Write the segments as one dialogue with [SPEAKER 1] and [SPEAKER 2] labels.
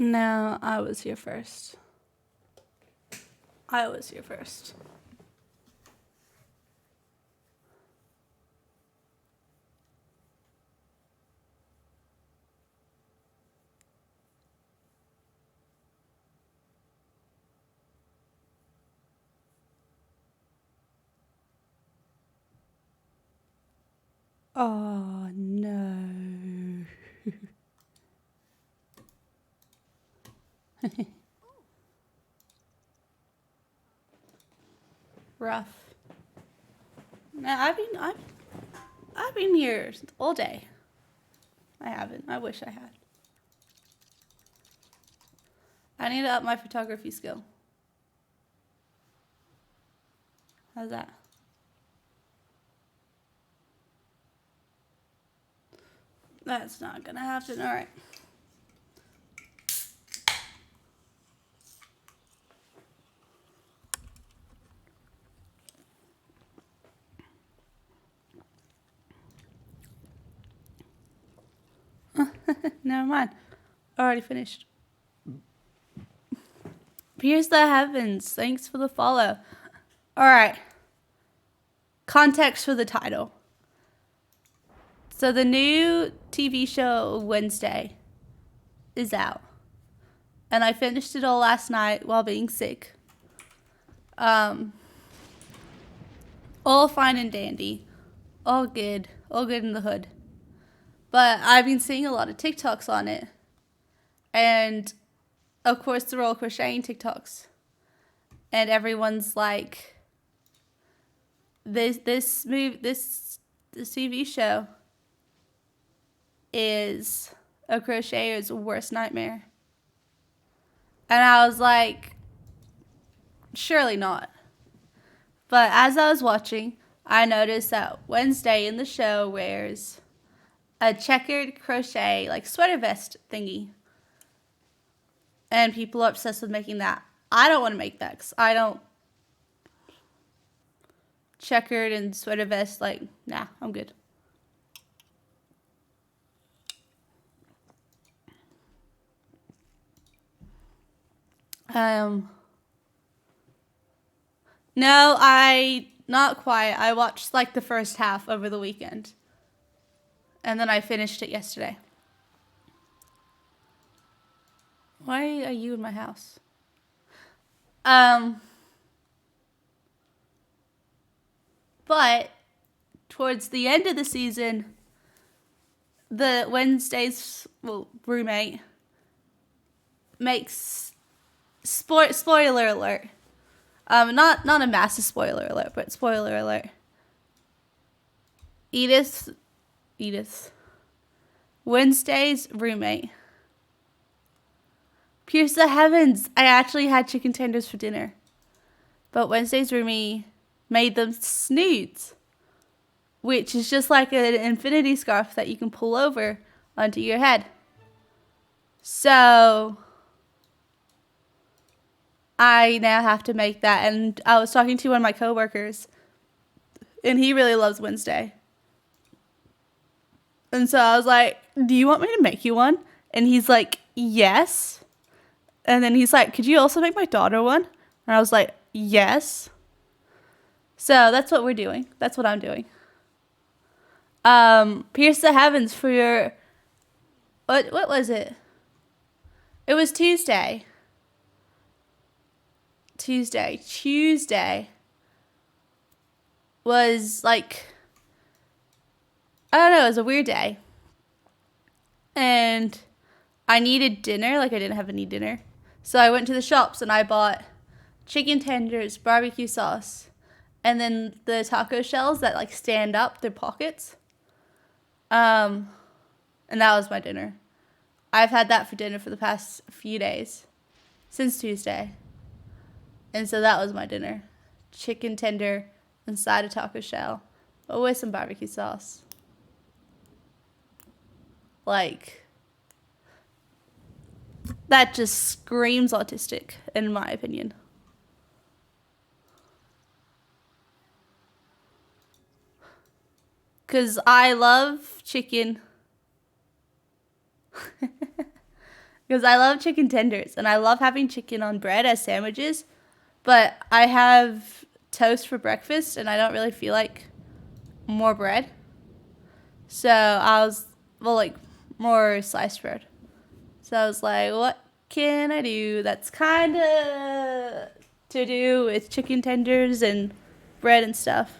[SPEAKER 1] No, I was here first. I was here first. Oh, no. Rough. Man, I've been here all day. I haven't. I wish I had. I need to up my photography skill. How's that? That's not gonna happen. All right. Never mind. Already finished. Pierce the Heavens. Thanks for the follow. All right. Context for the title. So the new TV show Wednesday is out. And I finished it all last night while being sick. All fine and dandy. All good. All good in the hood. But I've been seeing a lot of TikToks on it. And, of course, they're all crocheting TikToks. And everyone's like, this TV show is a crocheter's worst nightmare. And I was like, surely not. But as I was watching, I noticed that Wednesday in the show wears a checkered crochet, like, sweater vest thingy. And people are obsessed with making that. I don't want to make that because I don't. Checkered and sweater vest, like, nah, I'm good. No, not quite. I watched like the first half over the weekend. And then I finished it yesterday. Why are you in my house? But towards the end of the season, the Wednesday's roommate makes spoiler alert. Not a massive spoiler alert, but spoiler alert. Edith, Wednesday's roommate. Pierce the Heavens! I actually had chicken tenders for dinner. But Wednesday's roommate made them snoods, which is just like an infinity scarf that you can pull over onto your head. So I now have to make that. And I was talking to one of my coworkers, and he really loves Wednesday. And so I was like, do you want me to make you one? And he's like, yes. And then he's like, could you also make my daughter one? And I was like, yes. So that's what we're doing. That's what I'm doing. Pierce the Heavens for your... What was it? It was Tuesday. Tuesday was like... I don't know, it was a weird day. And I needed dinner, like I didn't have any dinner. So I went to the shops and I bought chicken tenders, barbecue sauce, and then the taco shells that like stand up, their pockets. And that was my dinner. I've had that for dinner for the past few days, since Tuesday. And so that was my dinner. Chicken tender inside a taco shell, but with some barbecue sauce. Like, that just screams autistic, in my opinion. Because I love chicken. Because I love chicken tenders and I love having chicken on bread as sandwiches. But I have toast for breakfast and I don't really feel like more bread. So I was, well, like more sliced bread. So I was like, what can I do that's kind of to do with chicken tenders and bread and stuff?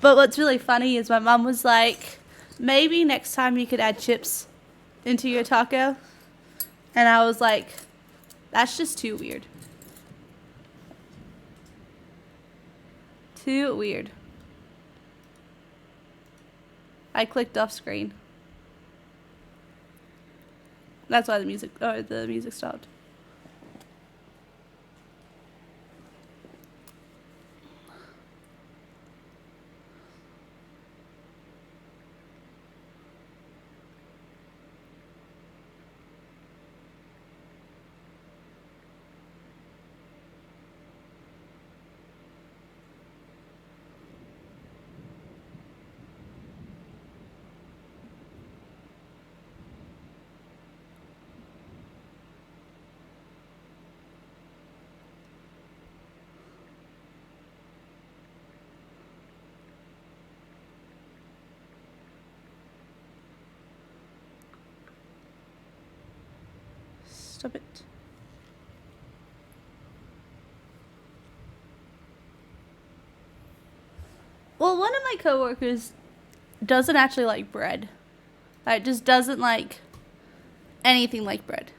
[SPEAKER 1] But what's really funny is my mom was like, maybe next time you could add chips into your taco. And I was like, that's just too weird. Too weird. I clicked off screen. That's why the music stopped. Stop it. Well, one of my coworkers doesn't actually like bread. Like, just doesn't like anything like bread.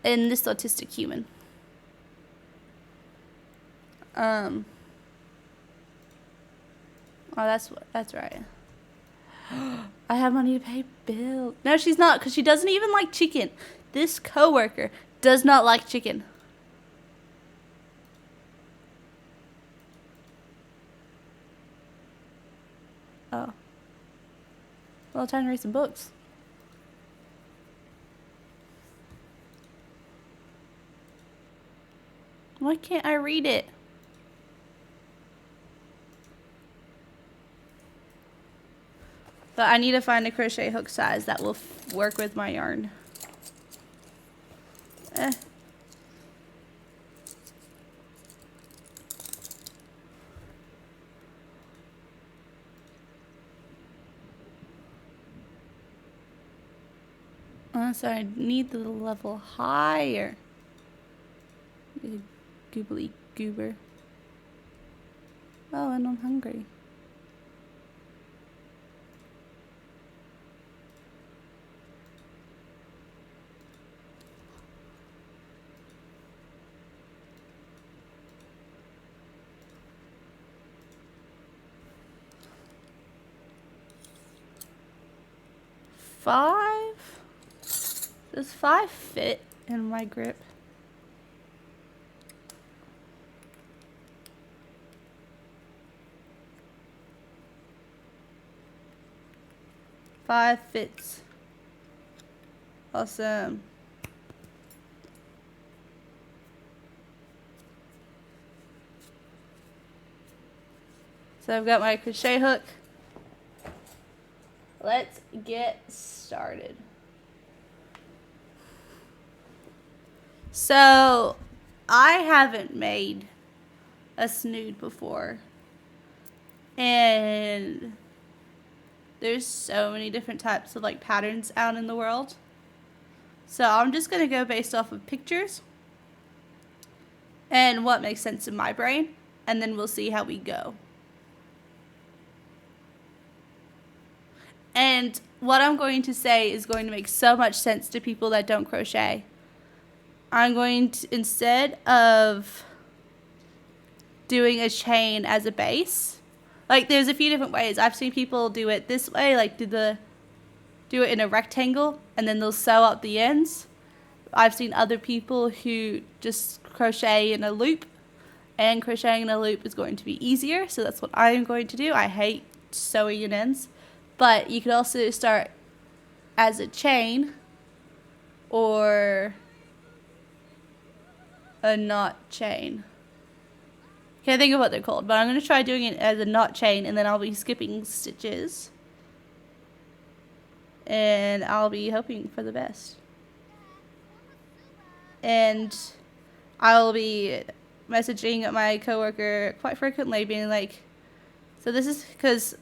[SPEAKER 1] And this autistic human. Oh, that's right. I have money to pay bills. No, she's not, because she doesn't even like chicken. This coworker does not like chicken. Oh. Well, time to read some books. Why can't I read it? But I need to find a crochet hook size that will work with my yarn. So I need the level higher. Goobly goober. Oh, and I'm hungry. Five? Does 5 fit in my grip? Five fits. Awesome. So I've got my crochet hook. Let's get started. So I haven't made a snood before. And there's so many different types of like patterns out in the world. So I'm just going to go based off of pictures and what makes sense in my brain. And then we'll see how we go. And what I'm going to say is going to make so much sense to people that don't crochet. I'm going to, instead of doing a chain as a base, like there's a few different ways. I've seen people do it this way, like do it in a rectangle and then they'll sew up the ends. I've seen other people who just crochet in a loop, and crocheting in a loop is going to be easier, so that's what I'm going to do. I hate sewing in ends. But you could also start as a chain or a knot chain. Can't think of what they're called, but I'm going to try doing it as a knot chain, and then I'll be skipping stitches. And I'll be hoping for the best. and I will be messaging my coworker quite frequently, being like, so this is because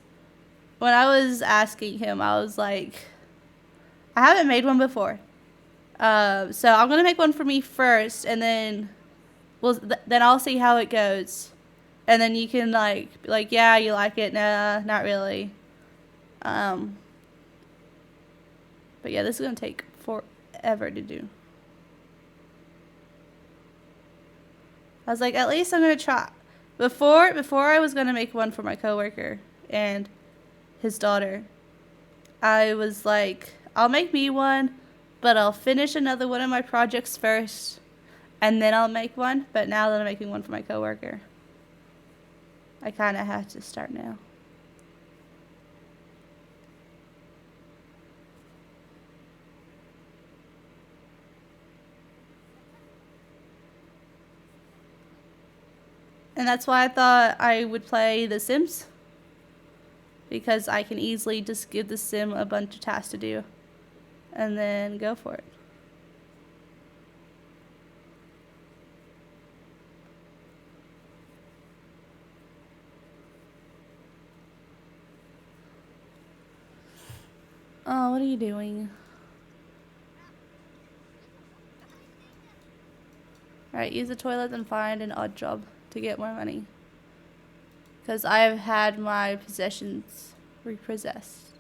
[SPEAKER 1] when I was asking him, I was like, I haven't made one before. So I'm going to make one for me first, and then then I'll see how it goes. And then you can be like, yeah, you like it? Nah, not really. But yeah, this is going to take forever to do. I was like, at least I'm going to try. Before I was going to make one for my coworker and his daughter, I was like, I'll make me one, but I'll finish another one of my projects first, and then I'll make one. But now that I'm making one for my coworker, I kind of have to start now. And that's why I thought I would play The Sims, because I can easily just give the sim a bunch of tasks to do and then go for it. Oh, what are you doing? Alright, use the toilet and find an odd job to get more money. Because I've had my possessions repossessed.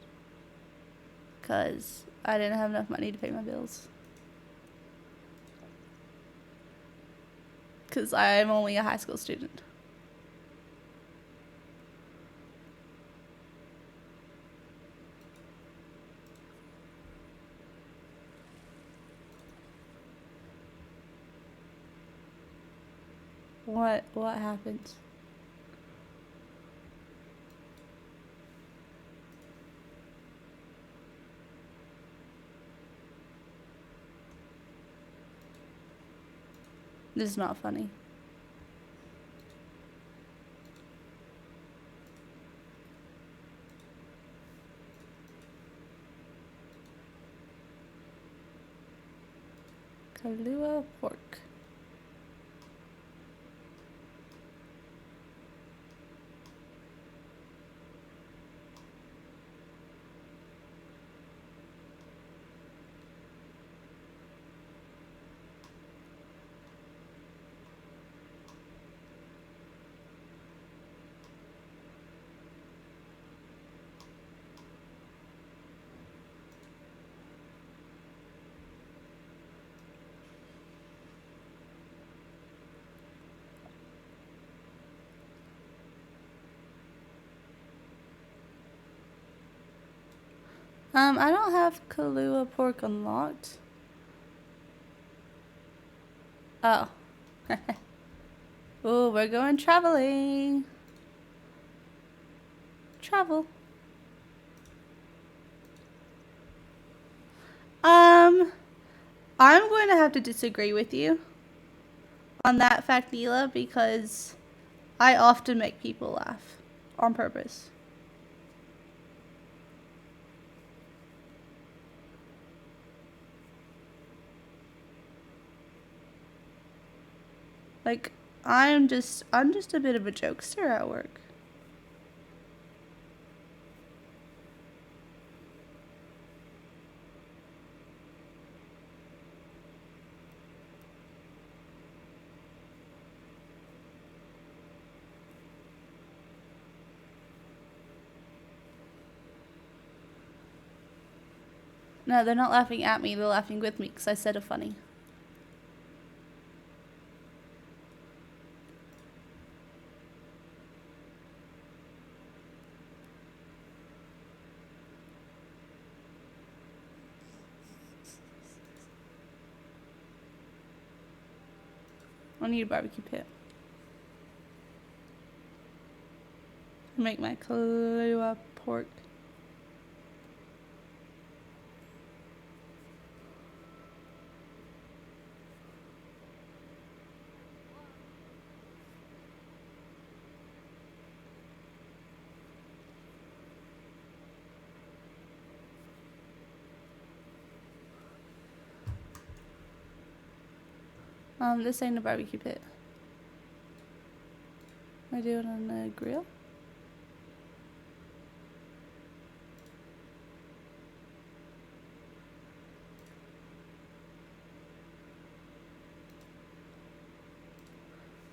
[SPEAKER 1] Because I didn't have enough money to pay my bills. Because I'm only a high school student. What happened? This is not funny. Kahlua pork. I don't have Kahlua pork unlocked. Oh. Oh, we're going traveling. Travel. I'm going to have to disagree with you on that fact, Neela, because I often make people laugh on purpose. Like, I'm just a bit of a jokester at work. No, they're not laughing at me, they're laughing with me because I said a funny. I need a barbecue pit. Make my Kahlua pork. This ain't a barbecue pit. I do it on the grill.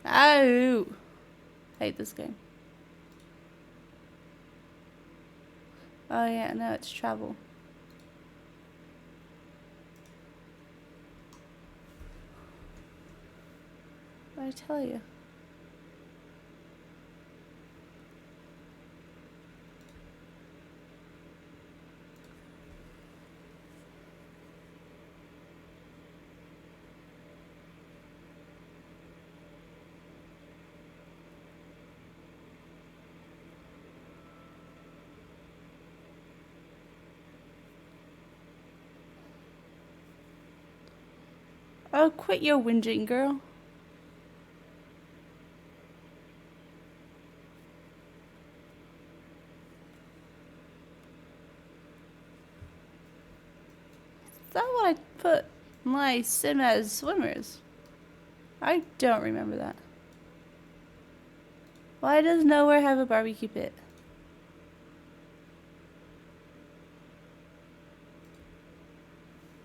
[SPEAKER 1] Oh, hate this game. Oh yeah, no, it's travel. What did I tell you? Oh, quit your whinging, girl. Is that what I put my sim as swimmers? I don't remember that. Why does nowhere have a barbecue pit?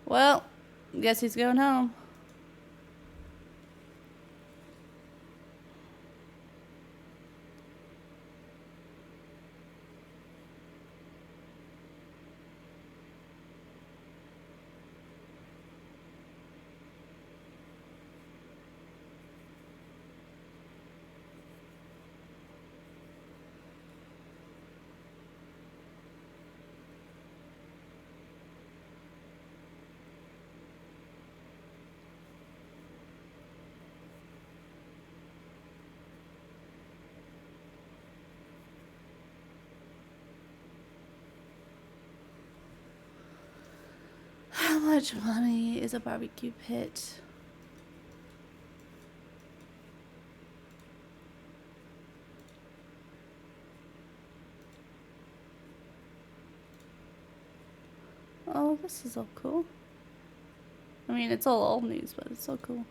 [SPEAKER 1] Well, guess he's going home. How much money is a barbecue pit? Oh, this is all cool. I mean, it's all old news, but it's so cool.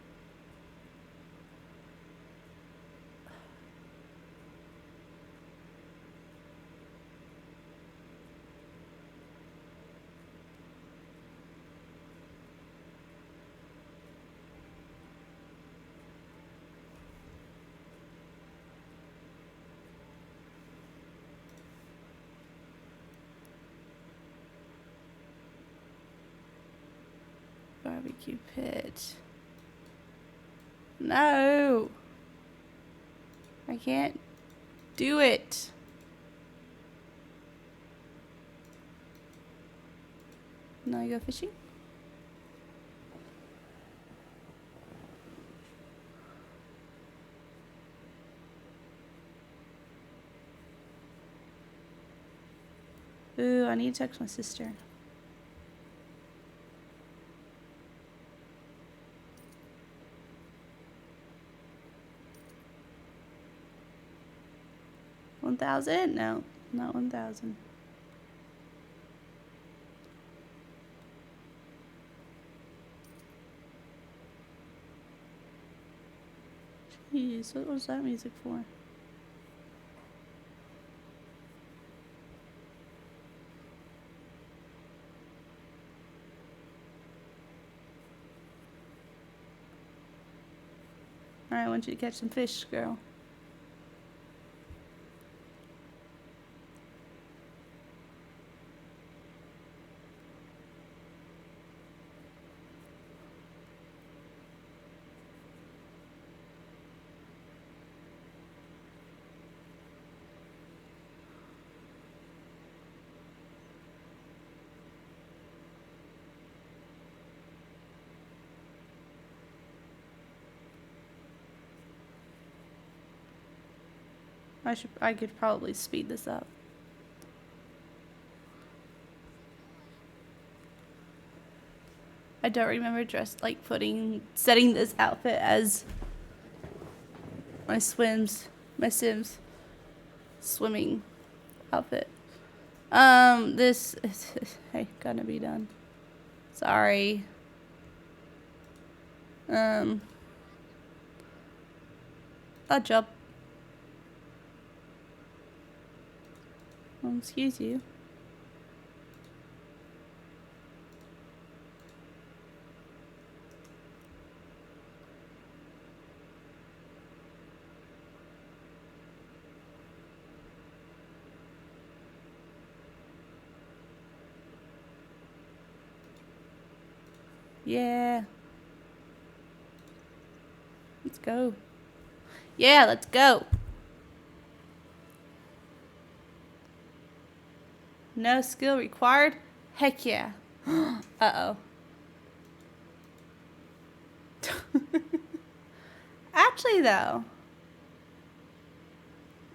[SPEAKER 1] Barbecue pit. No! I can't do it. Now you go fishing? Ooh, I need to text my sister. $1,000? No, not 1,000. Jeez, what was that music for? Alright, I want you to catch some fish, girl. I could probably speed this up. I don't remember setting this outfit as my Sims swimming outfit. This is hey, gonna be done. Sorry. Odd job. Excuse you. Yeah. Let's go. Yeah, let's go. No skill required? Heck yeah. Uh-oh. Actually, though,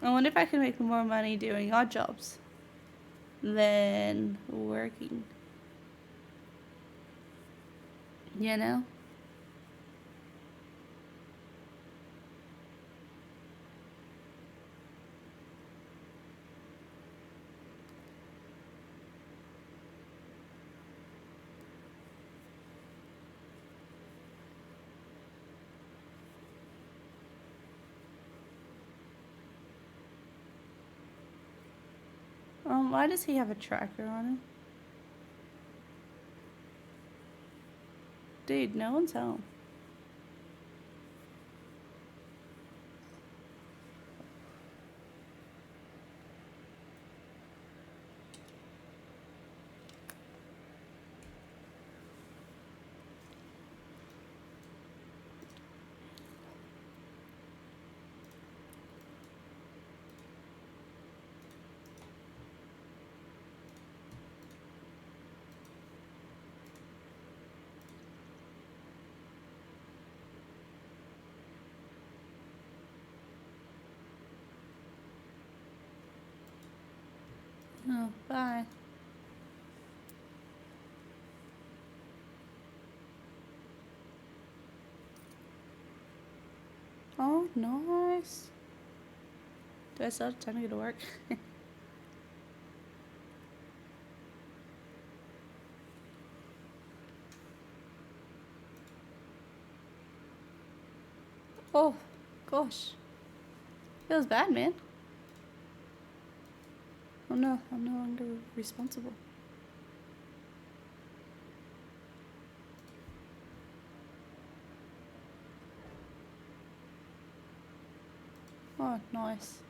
[SPEAKER 1] I wonder if I can make more money doing odd jobs than working. You know? Why does he have a tracker on him? Dude, no one's home. Oh, bye. Oh, nice. Do I still have time to go to work? Oh, gosh. Feels bad, man. Oh no, I'm no longer responsible. Oh, nice.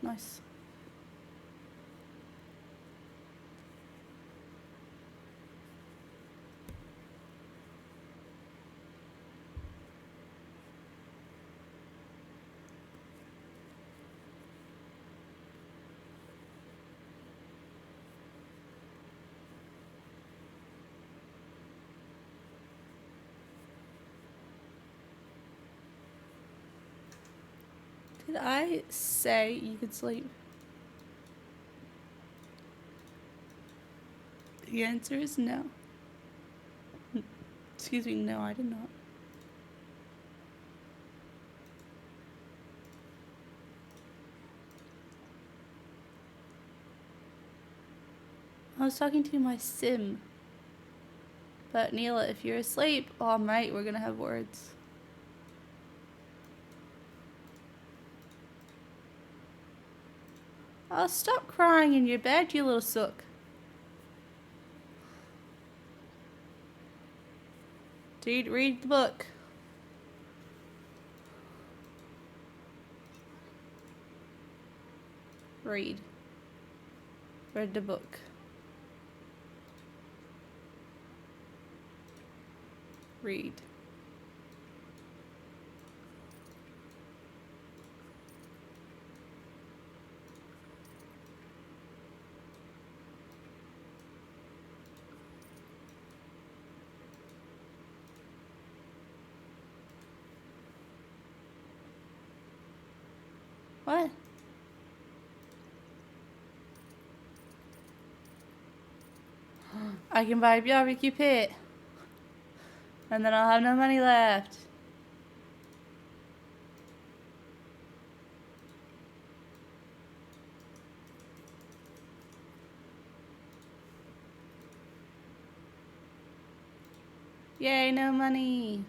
[SPEAKER 1] Nice. Did I say you could sleep? The answer is no. Excuse me, no, I did not. I was talking to my sim. But Neela, if you're asleep, all right, we're gonna have words. Oh, stop crying in your bed, you little sook. Dude, read the book. Read. Read the book. Read. What? I can buy a barbecue pit. And then I'll have no money left. Yay, no money.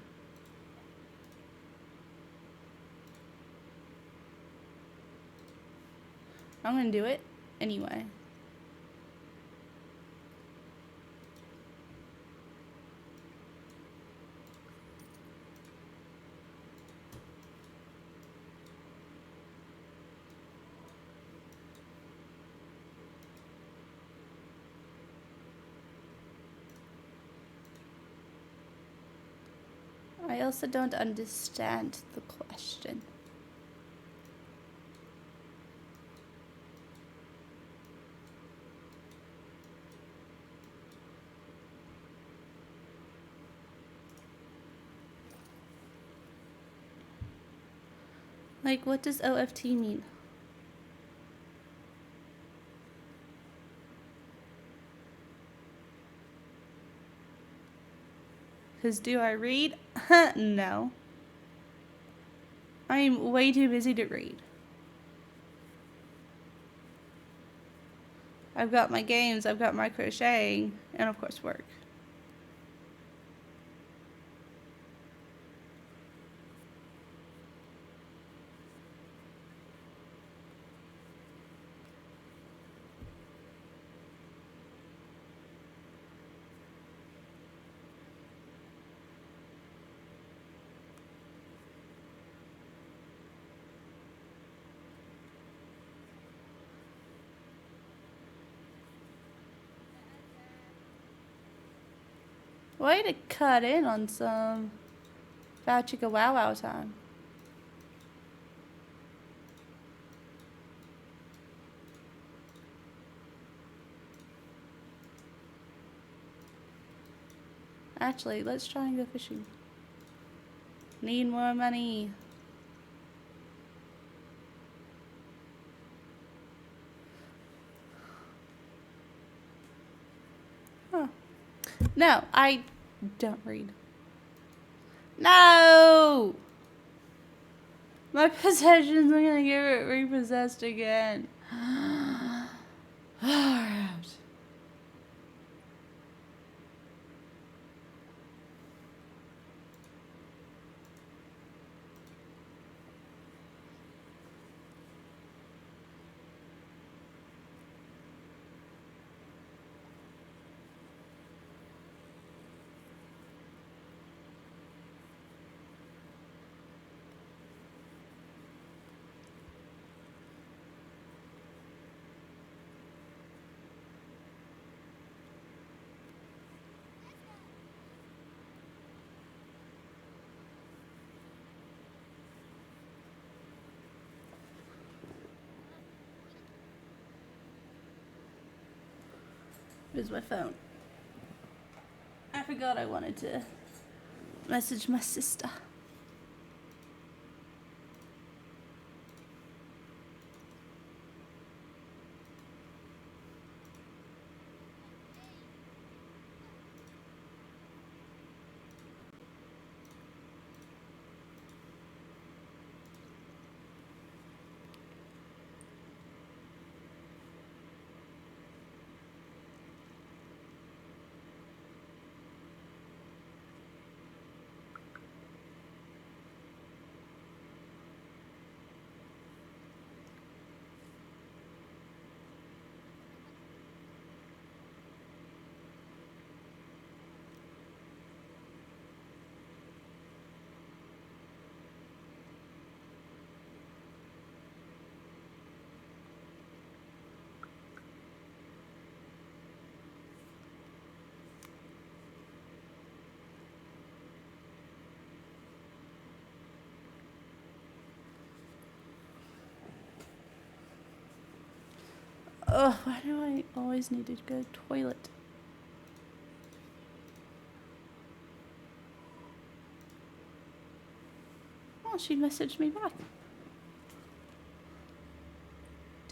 [SPEAKER 1] I'm gonna do it anyway. I also don't understand the question. Like, what does OFT mean? Because do I read? No. I'm way too busy to read. I've got my games, I've got my crocheting, and of course work. Way to cut in on some Bow Chicka Wow Wow time. Actually, let's try and go fishing. Need more money. Huh. No, I don't read. No! My possessions, I'm gonna get it repossessed again. Alright. Where's my phone? I forgot I wanted to message my sister. Ugh, why do I always need to go to the toilet? Oh, she messaged me back.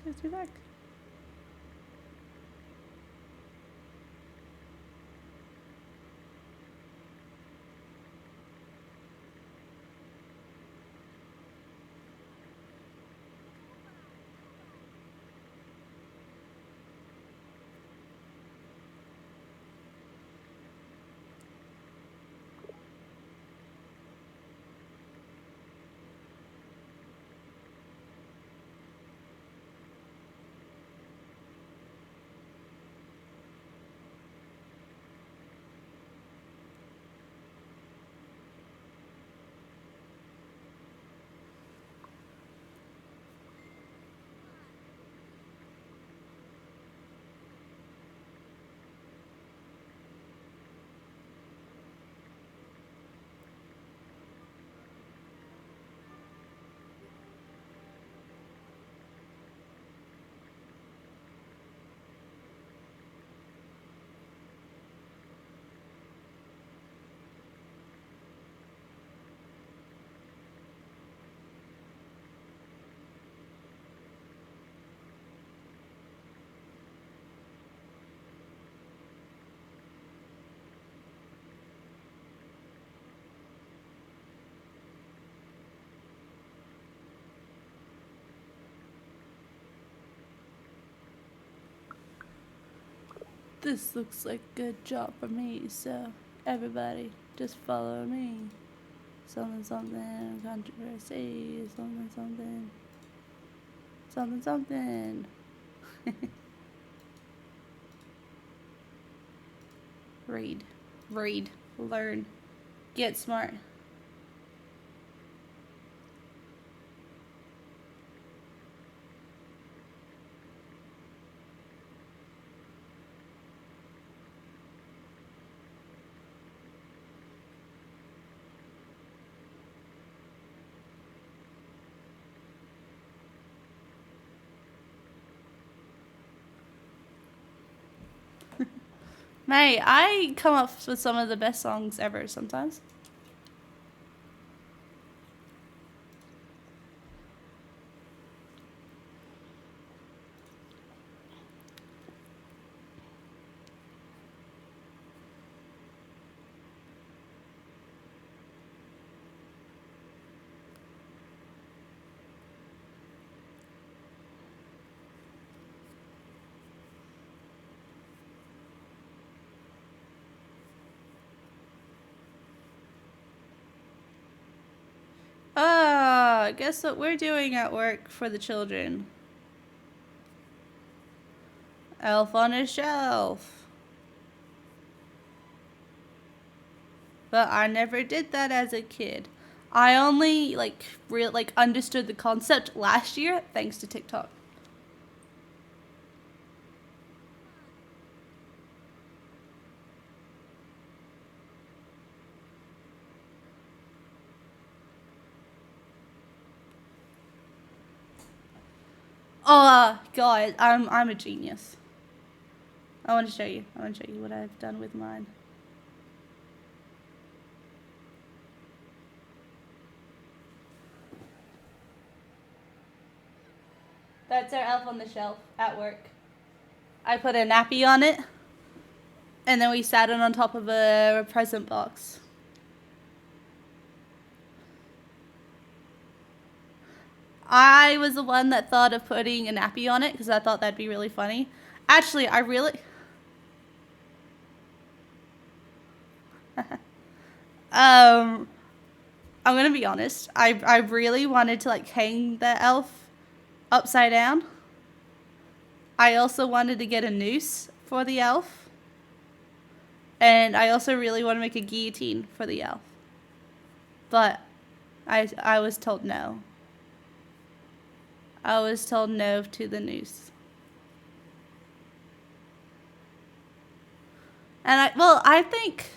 [SPEAKER 1] Text me back. This looks like a good job for me, so everybody just follow me. Something, something, controversy, something, something. Something, something. Read. Read. Learn. Get smart. Mate, I come up with some of the best songs ever sometimes. Guess what we're doing at work for the children? Elf on a Shelf. But I never did that as a kid. I only understood the concept last year thanks to TikTok. Oh God, I'm a genius. I want to show you. I want to show you what I've done with mine. That's our elf on the shelf at work. I put a nappy on it, and then we sat it on top of a present box. I was the one that thought of putting a nappy on it because I thought that'd be really funny. Actually, I'm gonna be honest. I really wanted to like hang the elf upside down. I also wanted to get a noose for the elf. And I also really want to make a guillotine for the elf. But I was told no. I was told no to the noose. And I think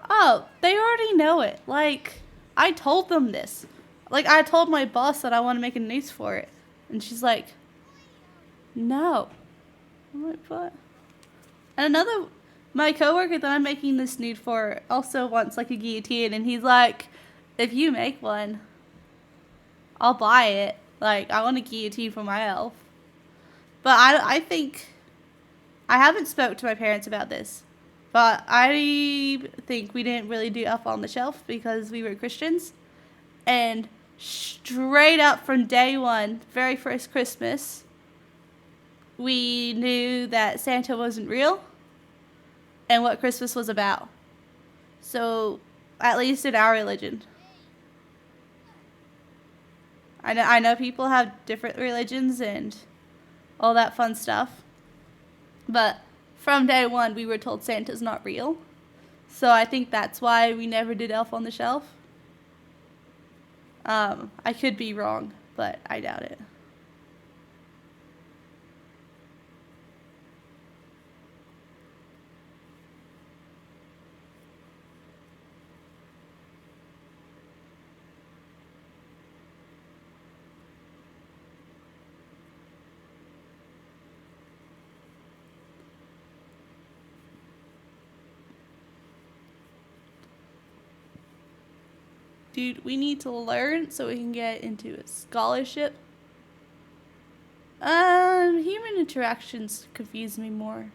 [SPEAKER 1] oh, they already know it. Like, I told them this. Like, I told my boss that I want to make a noose for it. And she's like, no. I'm like, what? And my coworker that I'm making this nude for also wants, like, a guillotine. And he's like, if you make one, I'll buy it. Like, I want a guillotine for my elf. But I think, I haven't spoke to my parents about this. But I think we didn't really do Elf on the Shelf because we were Christians. And straight up from day one, very first Christmas, we knew that Santa wasn't real and what Christmas was about. So, at least in our religion. I know people have different religions and all that fun stuff. But from day one, we were told Santa's not real. So I think that's why we never did Elf on the Shelf. I could be wrong, but I doubt it. Dude, we need to learn so we can get into a scholarship. Human interactions confuse me more.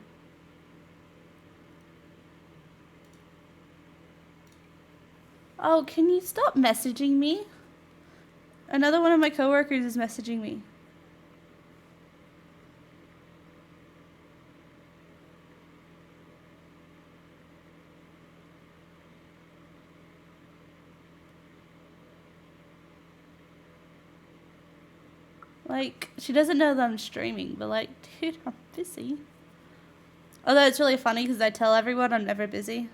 [SPEAKER 1] Oh, can you stop messaging me? Another one of my coworkers is messaging me. Like, she doesn't know that I'm streaming, but like, dude, I'm busy. Although it's really funny because I tell everyone I'm never busy.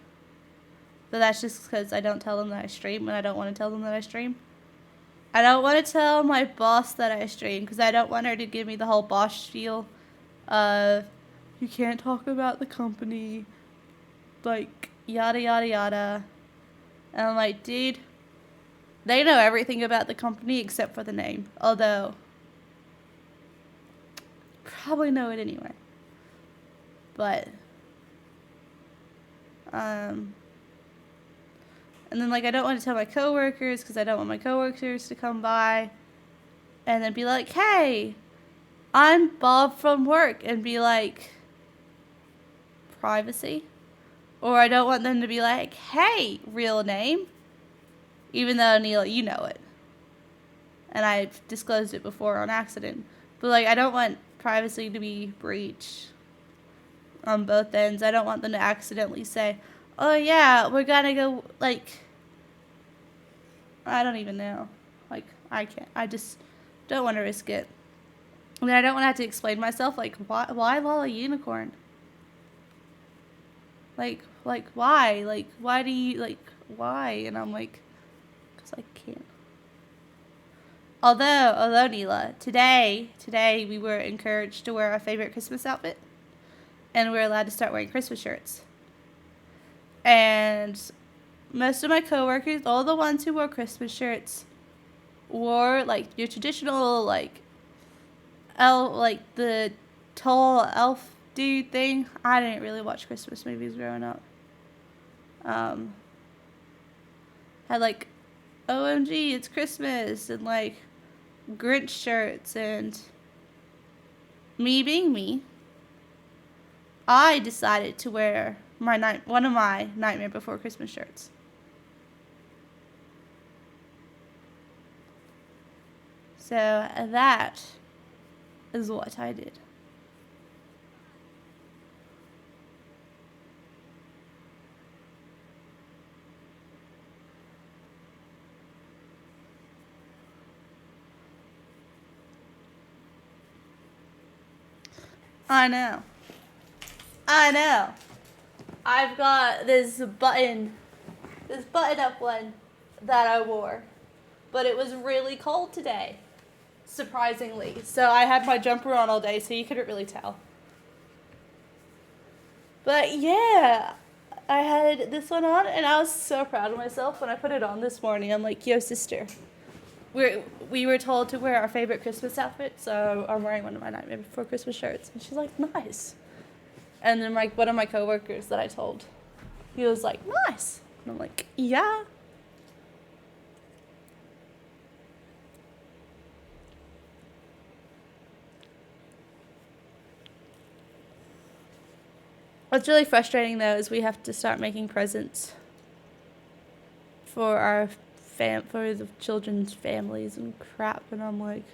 [SPEAKER 1] But that's just because I don't tell them that I stream, and I don't want to tell them that I stream. I don't want to tell my boss that I stream because I don't want her to give me the whole boss spiel of, you can't talk about the company, like, yada yada yada. And I'm like, dude, they know everything about the company except for the name. Although, probably know it anyway. But, and then, like, I don't want to tell my coworkers because I don't want my coworkers to come by and then be like, hey, I'm Bob from work, and be like, privacy. Or I don't want them to be like, hey, real name, even though, Neil, you know it. And I've disclosed it before on accident. But, like, I don't want privacy to be breached on both ends. I don't want them to accidentally say, oh, yeah, we're gonna go, like, I don't even know. Like, I can't. I just don't want to risk it. I mean, I don't want to have to explain myself. Like, why Lala Unicorn? Like, why? Like, why do you, like, why? And I'm like, because I can't. Although, Neela, today we were encouraged to wear our favorite Christmas outfit. And we're allowed to start wearing Christmas shirts. And most of my coworkers, all the ones who wore Christmas shirts, wore, like, your traditional, like, the tall elf dude thing. I didn't really watch Christmas movies growing up. Had, like, OMG, it's Christmas, and, like, Grinch shirts, and me being me, I decided to wear one of my Nightmare Before Christmas shirts. So that is what I did. I know. I've got this button-up one that I wore, but it was really cold today, surprisingly. So I had my jumper on all day, so you couldn't really tell. But yeah, I had this one on, and I was so proud of myself when I put it on this morning. I'm like, yo, sister. We were told to wear our favorite Christmas outfit, so I'm wearing one of my Nightmare Before Christmas shirts. And she's like, nice. And then, like, one of my coworkers that I told, he was like, nice. And I'm like, yeah. What's really frustrating, though, is we have to start making presents for our for the children's families and crap, and I'm like,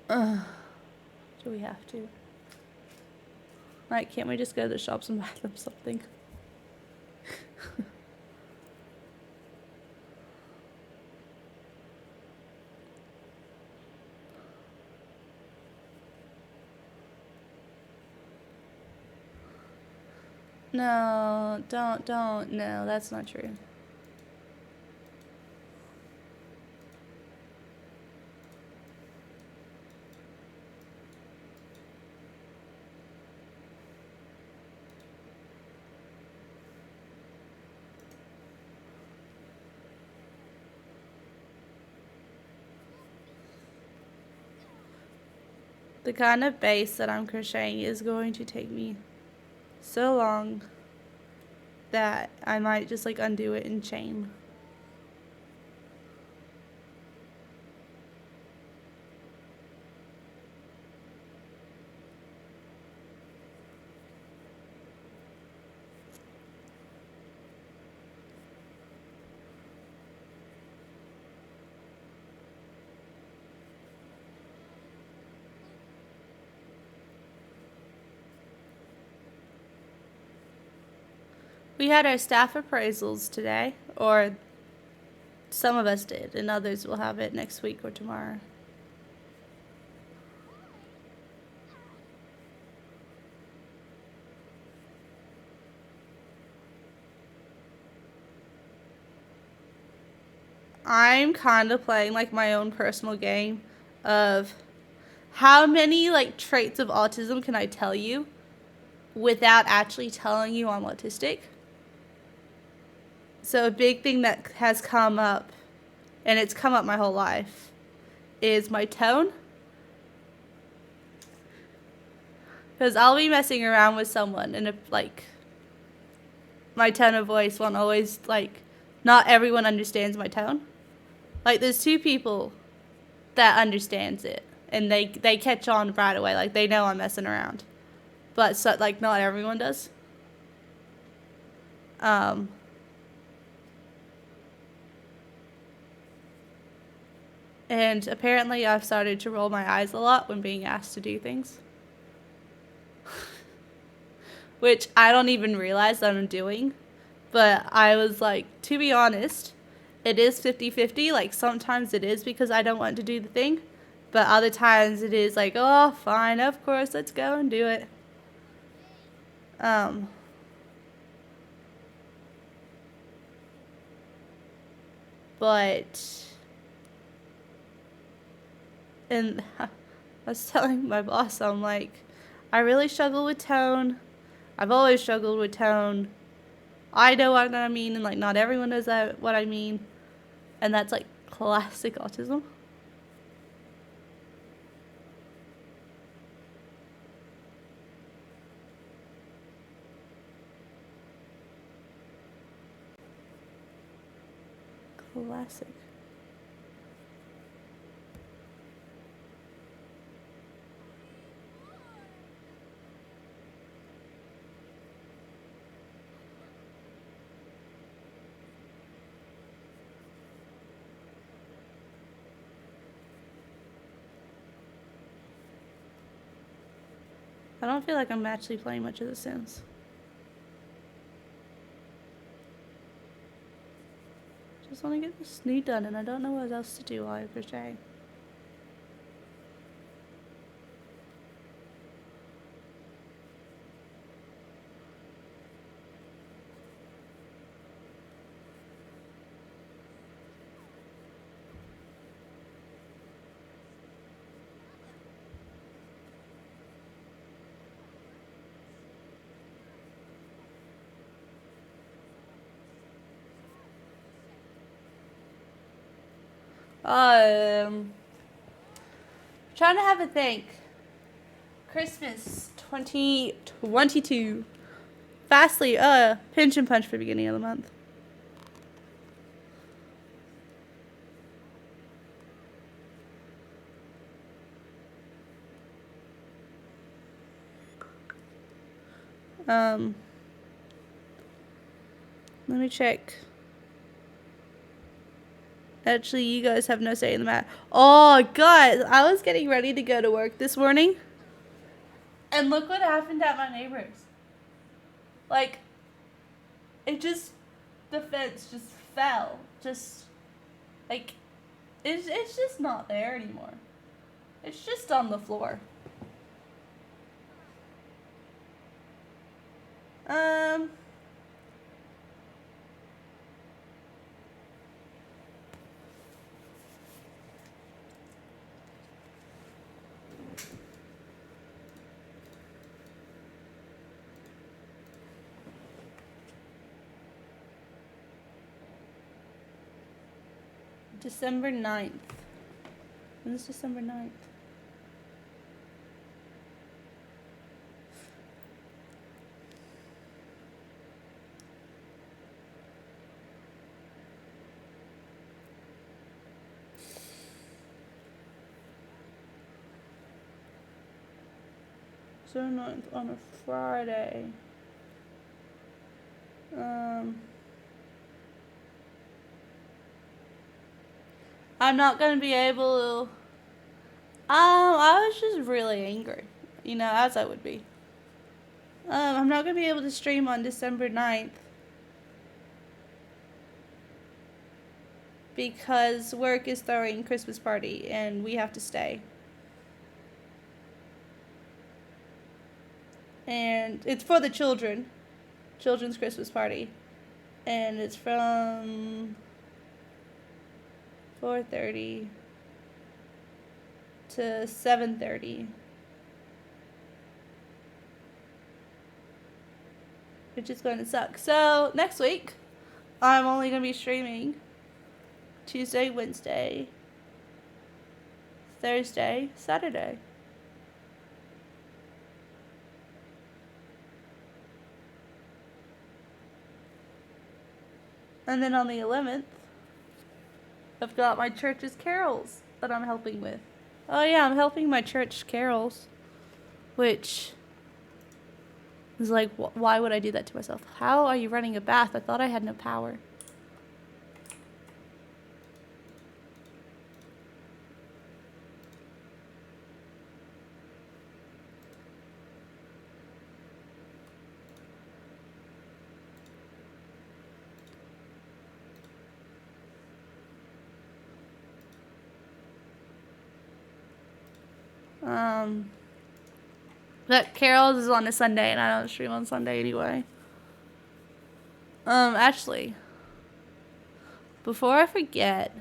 [SPEAKER 1] ugh, do we have to? Like, can't we just go to the shops and buy them something? No, don't, no, that's not true. The kind of base that I'm crocheting is going to take me so long that I might just, like, undo it and chain. We had our staff appraisals today, or some of us did, and others will have it next week or tomorrow. I'm kind of playing like my own personal game of how many like traits of autism can I tell you without actually telling you I'm autistic. So a big thing that has come up, and it's come up my whole life, is my tone. Because I'll be messing around with someone, and if, like, my tone of voice won't always, like, not everyone understands my tone. Like, there's two people that understands it, and they catch on right away. Like, they know I'm messing around. But, so, like, not everyone does. And apparently I've started to roll my eyes a lot when being asked to do things. Which I don't even realize that I'm doing. But I was like, to be honest, it is 50-50. Like, sometimes it is because I don't want to do the thing. But other times it is like, oh, fine, of course, let's go and do it. But... And I was telling my boss, I'm like, I really struggle with tone. I've always struggled with tone. I know what I mean, and like not everyone knows what I mean. And that's like classic autism. Classic. I don't feel like I'm actually playing much of The Sims. Just want to get this new done, and I don't know what else to do while I crochet. Trying to have a think. Christmas 2022. Fastly, pinch and punch for the beginning of the month. Let me check. Actually, you guys have no say in the matter. Oh, God. I was getting ready to go to work this morning. And look what happened at my neighbor's. Like, it just, the fence just fell. Just, like, it's just not there anymore. It's just on the floor. December 9th. When is December 9th? So 9th on a Friday. I'm not gonna be able to. I was just really angry, as I would be. I'm not gonna be able to stream on December 9th because work is throwing Christmas party and we have to stay. And it's for the children's Christmas party. And it's from 4:30 to 7:30. Which is going to suck. So, next week, I'm only going to be streaming Tuesday, Wednesday, Thursday, Saturday. And then on the 11th, I've got my church's carols that I'm helping with. Oh yeah, I'm helping my church carols. Which is like, why would I do that to myself? How are you running a bath? I thought I had no power. But Carol's is on a Sunday, and I don't stream on Sunday anyway. Actually, before I forget,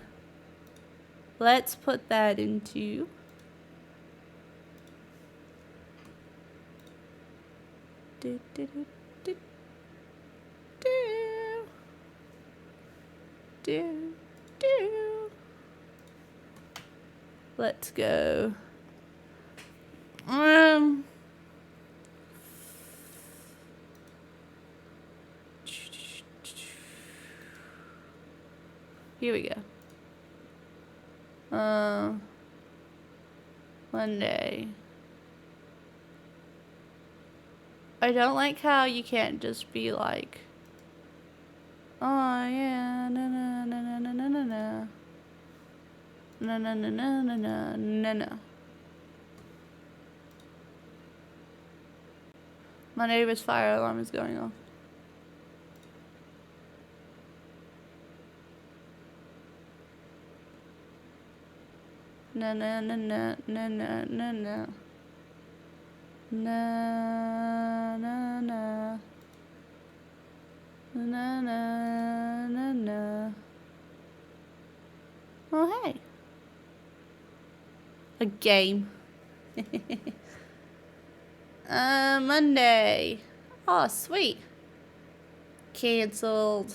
[SPEAKER 1] let's put that into let's go. Here we go. Monday. I don't like how you can't just be like, oh yeah, no no no no no no no no. No no no no no no no no. My neighbor's fire alarm is going off. No no no no no no no no. No no no. No no no no. Oh hey. A game. Monday. Oh, sweet. Cancelled.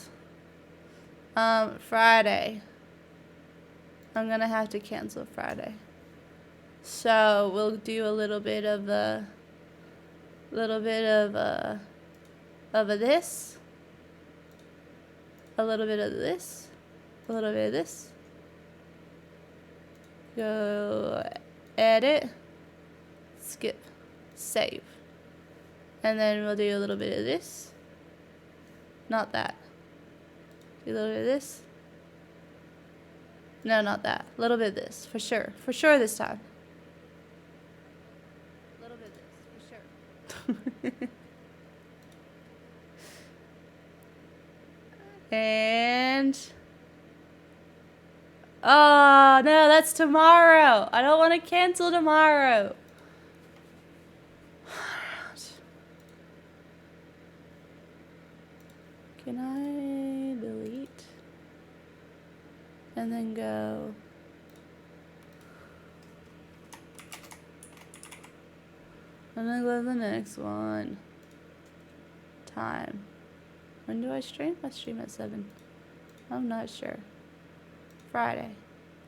[SPEAKER 1] Friday. I'm gonna have to cancel Friday. So we'll do a little bit of a this. A little bit of this. A little bit of this. Go edit, skip, save. And then we'll do a little bit of this. Not that. Do a little bit of this. No, not that. A little bit of this, for sure. For sure this time. A little bit of this, for sure. And... oh, no, that's tomorrow. I don't want to cancel tomorrow. Can I delete? And then go. And then go to the next one. Time. When do I stream? I stream at 7. I'm not sure. Friday.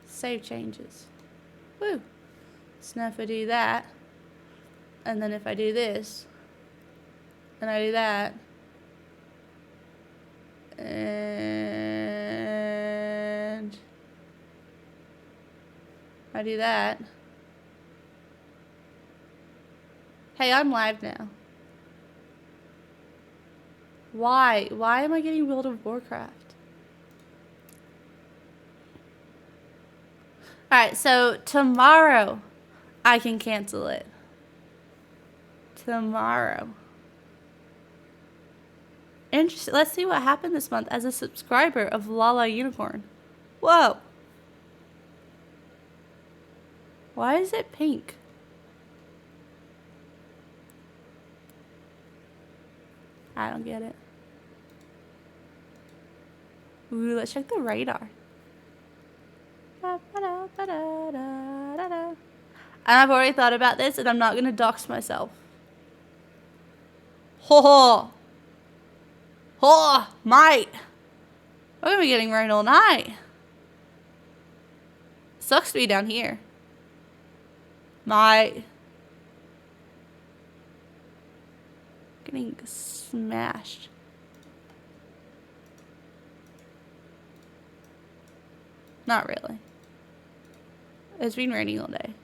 [SPEAKER 1] Save changes. Woo! So now if I do that, and then if I do this, and I do that, and I do that. Hey, I'm live now. Why? Why am I getting World of Warcraft? Alright, so tomorrow I can cancel it. Tomorrow. Interesting. Let's see what happened this month as a subscriber of Lala Unicorn. Whoa. Why is it pink? I don't get it. Ooh, let's check the radar. And I've already thought about this, and I'm not gonna dox myself. Ho ho! Ho! Mate! We're gonna be getting rain all night. Sucks to be down here. Mate. Getting smashed. Not really. It's been raining all day.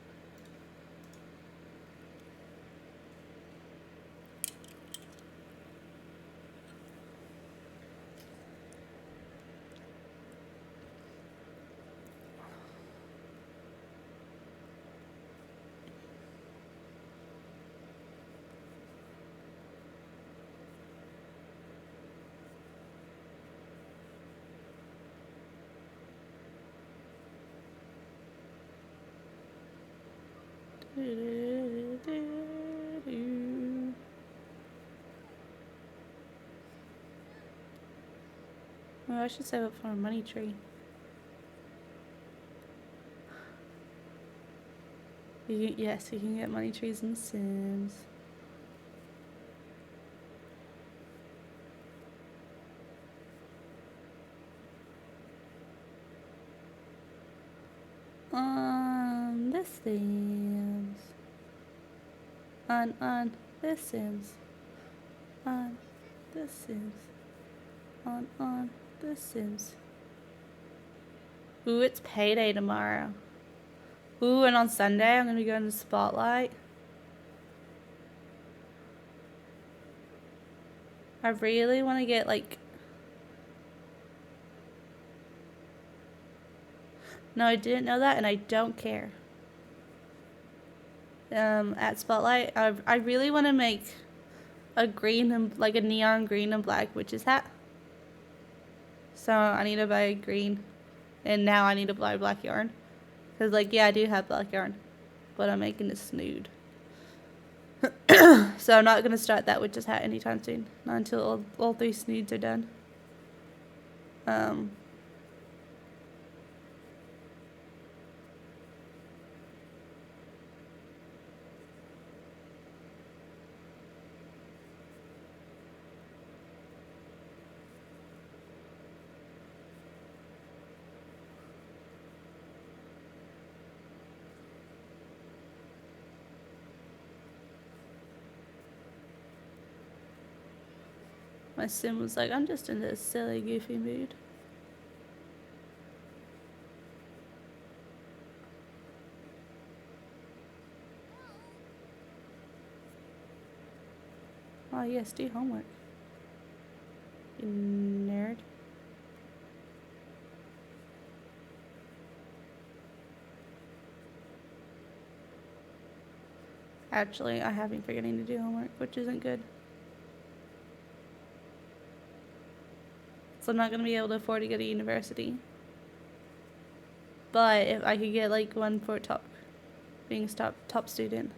[SPEAKER 1] Well, I should save up for a money tree. Yes, you can get money trees in The Sims. On The Sims. On The Sims. On The Sims. On The Sims. Ooh, it's payday tomorrow. Ooh, and on Sunday I'm gonna be going to Spotlight. I really want to get like... No, I didn't know that, and I don't care. At Spotlight, I really want to make a green and like a neon green and black witch's hat. So I need to buy green, and now I need to buy black yarn. Cause like, yeah, I do have black yarn, but I'm making a snood. So I'm not gonna start that witch's hat anytime soon. Not until all 3 snoods are done. My sim was like, I'm just in this silly, goofy mood. Oh yes, do homework. You nerd. Actually, I have been forgetting to do homework, which isn't good. So I'm not going to be able to afford to go to university. But if I could get like one for being top student.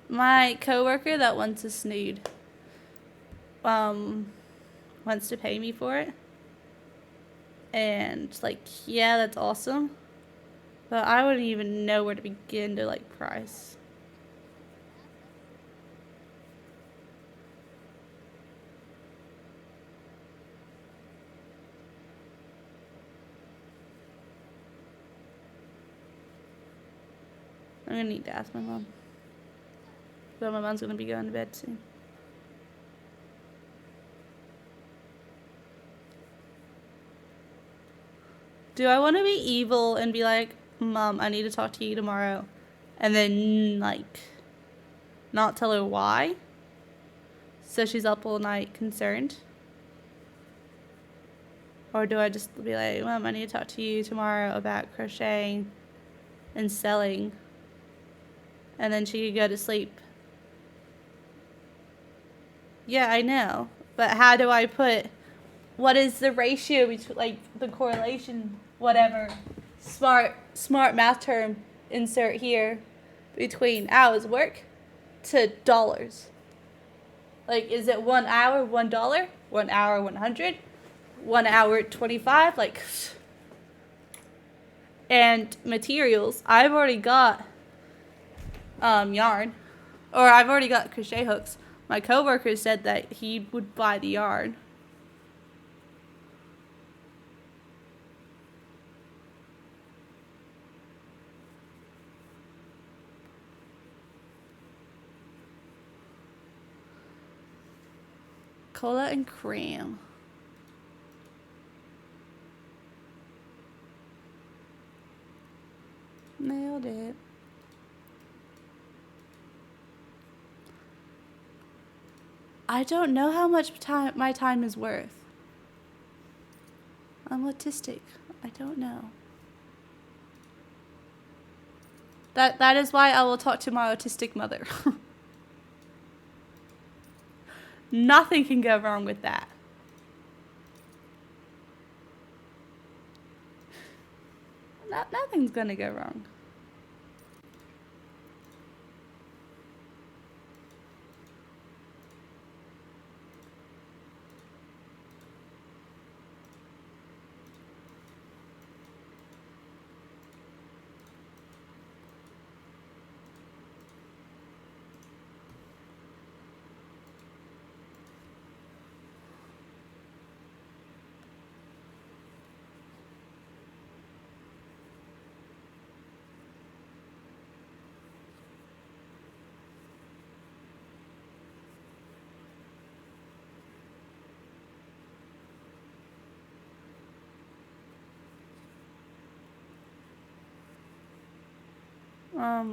[SPEAKER 1] My coworker that wants a snood wants to pay me for it. And like, yeah, that's awesome. But I wouldn't even know where to begin to like price. I'm gonna need to ask my mom. But my mom's gonna be going to bed soon. Do I want to be evil and be like, Mom, I need to talk to you tomorrow, and then like not tell her why? So she's up all night concerned? Or do I just be like, Mom, I need to talk to you tomorrow about crocheting and selling, and then she could go to sleep? Yeah, I know. But how do I put, what is the ratio between, like, the correlation, whatever, smart math term, insert here, between hours work to dollars? Like, is it 1 hour, $1? 1 hour, 100? 1 hour, 25? Like, and materials. I've already got yarn, or I've already got crochet hooks. My coworker said that he would buy the yarn. Cola and cream. Nailed it. I don't know how much my time is worth. I'm autistic. I don't know. That is why I will talk to my autistic mother. Nothing can go wrong with that. Nothing's gonna go wrong.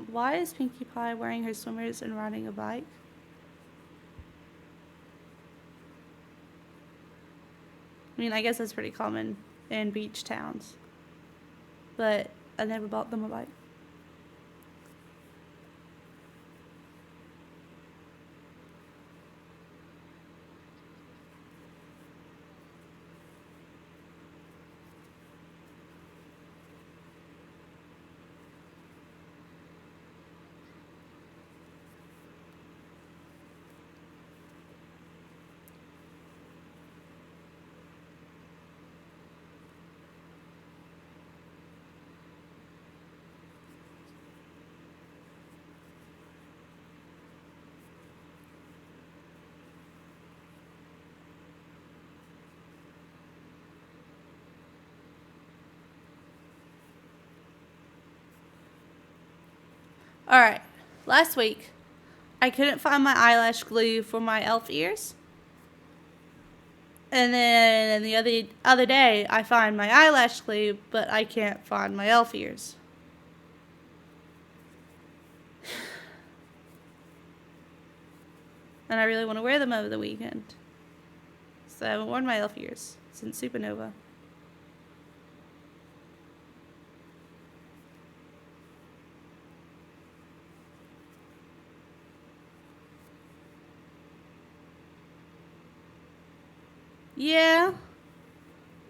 [SPEAKER 1] Why is Pinkie Pie wearing her swimmers and riding a bike? I mean, I guess that's pretty common in beach towns. But I never bought them a bike. Alright, last week, I couldn't find my eyelash glue for my elf ears. And then the other day, I find my eyelash glue, but I can't find my elf ears. And I really want to wear them over the weekend. So I haven't worn my elf ears since Supernova. Yeah.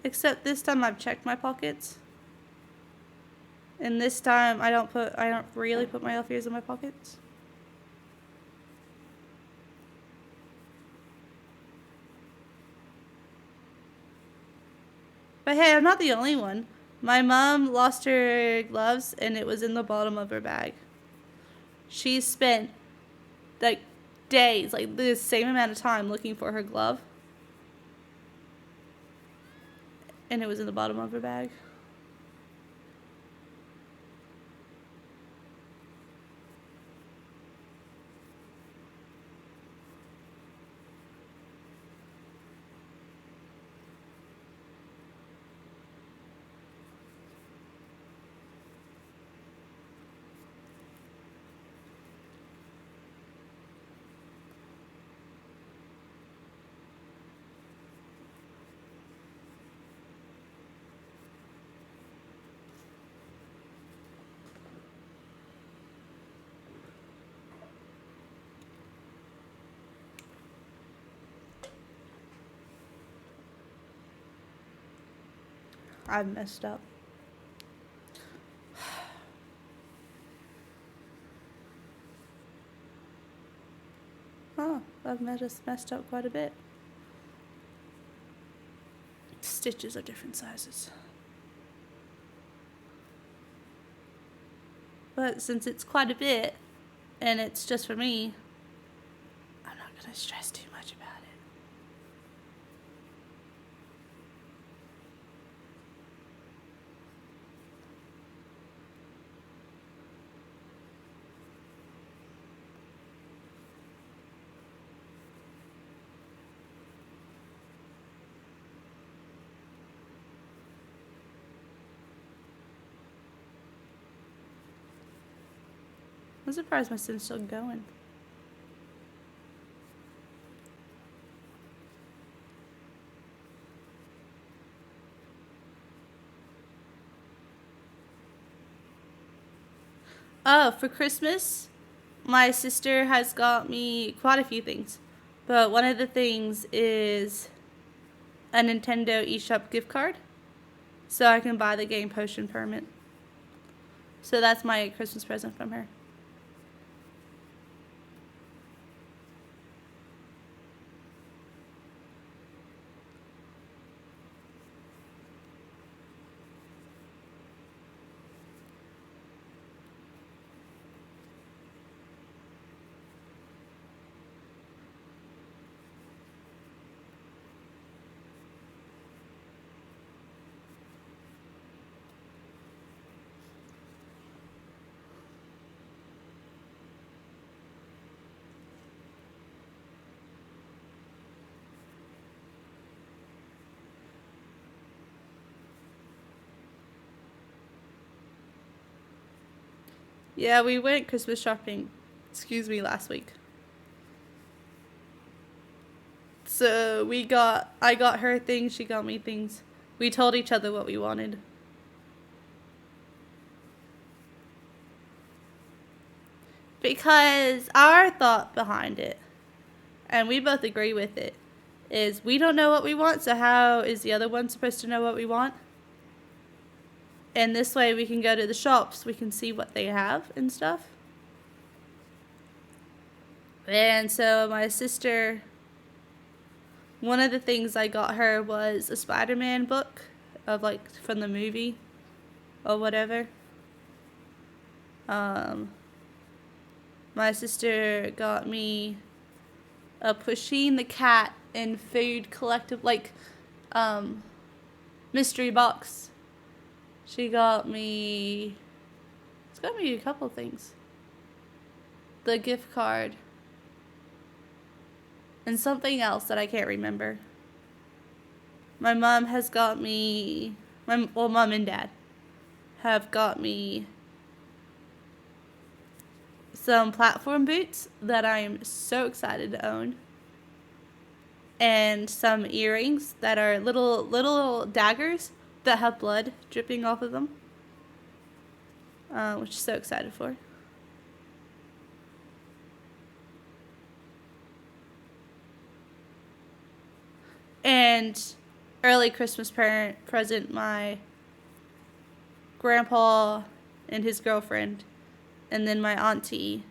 [SPEAKER 1] Except this time I've checked my pockets. And this time I don't really put my elf ears in my pockets. But hey, I'm not the only one. My mom lost her gloves and it was in the bottom of her bag. She spent like days, like the same amount of time looking for her glove. And it was in the bottom of her bag. I've messed up. Oh, I've messed up quite a bit. Stitches are different sizes. But since it's quite a bit, and it's just for me, I'm not going to stress too much about it. I'm surprised my sim's still going. Oh, for Christmas, my sister has got me quite a few things. But one of the things is a Nintendo eShop gift card. So I can buy the game Potion Permit. So that's my Christmas present from her. Yeah, we went Christmas shopping, last week. So I got her things, she got me things. We told each other what we wanted. Because our thought behind it, and we both agree with it, is we don't know what we want, so how is the other one supposed to know what we want? And this way we can go to the shops, we can see what they have and stuff. And so my sister, one of the things I got her was a Spider-Man book of like from the movie or whatever. My sister got me a Pusheen the Cat and food collective, like, mystery box. She got me, it's got me a couple things. The gift card. And something else that I can't remember. My mom has got me, mom and dad have got me some platform boots that I am so excited to own. And some earrings that are little daggers that have blood dripping off of them. Which I'm so excited for. And early Christmas present, my grandpa and his girlfriend, and then my auntie,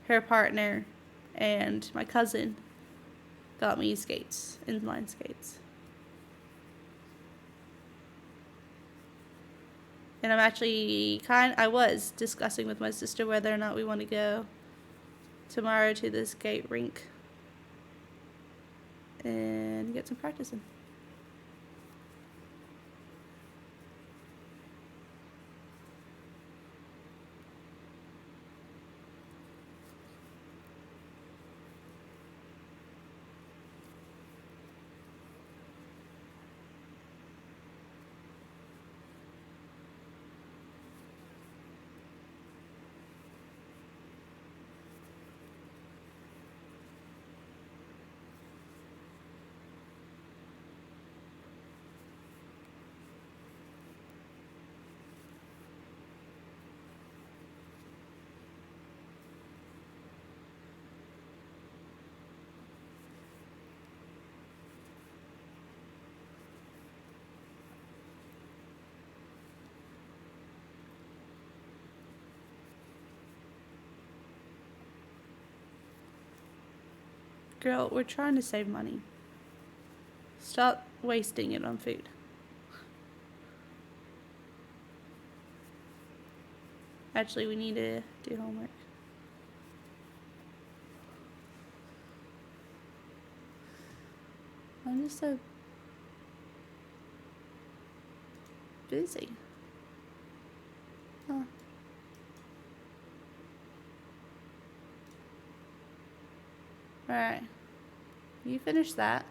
[SPEAKER 1] her partner, and my cousin got me skates, inline skates. And I was discussing with my sister whether or not we want to go tomorrow to the skate rink and get some practice in. Girl, we're trying to save money. Stop wasting it on food. Actually, we need to do homework. I'm just so busy. Huh. Alright. You finish that.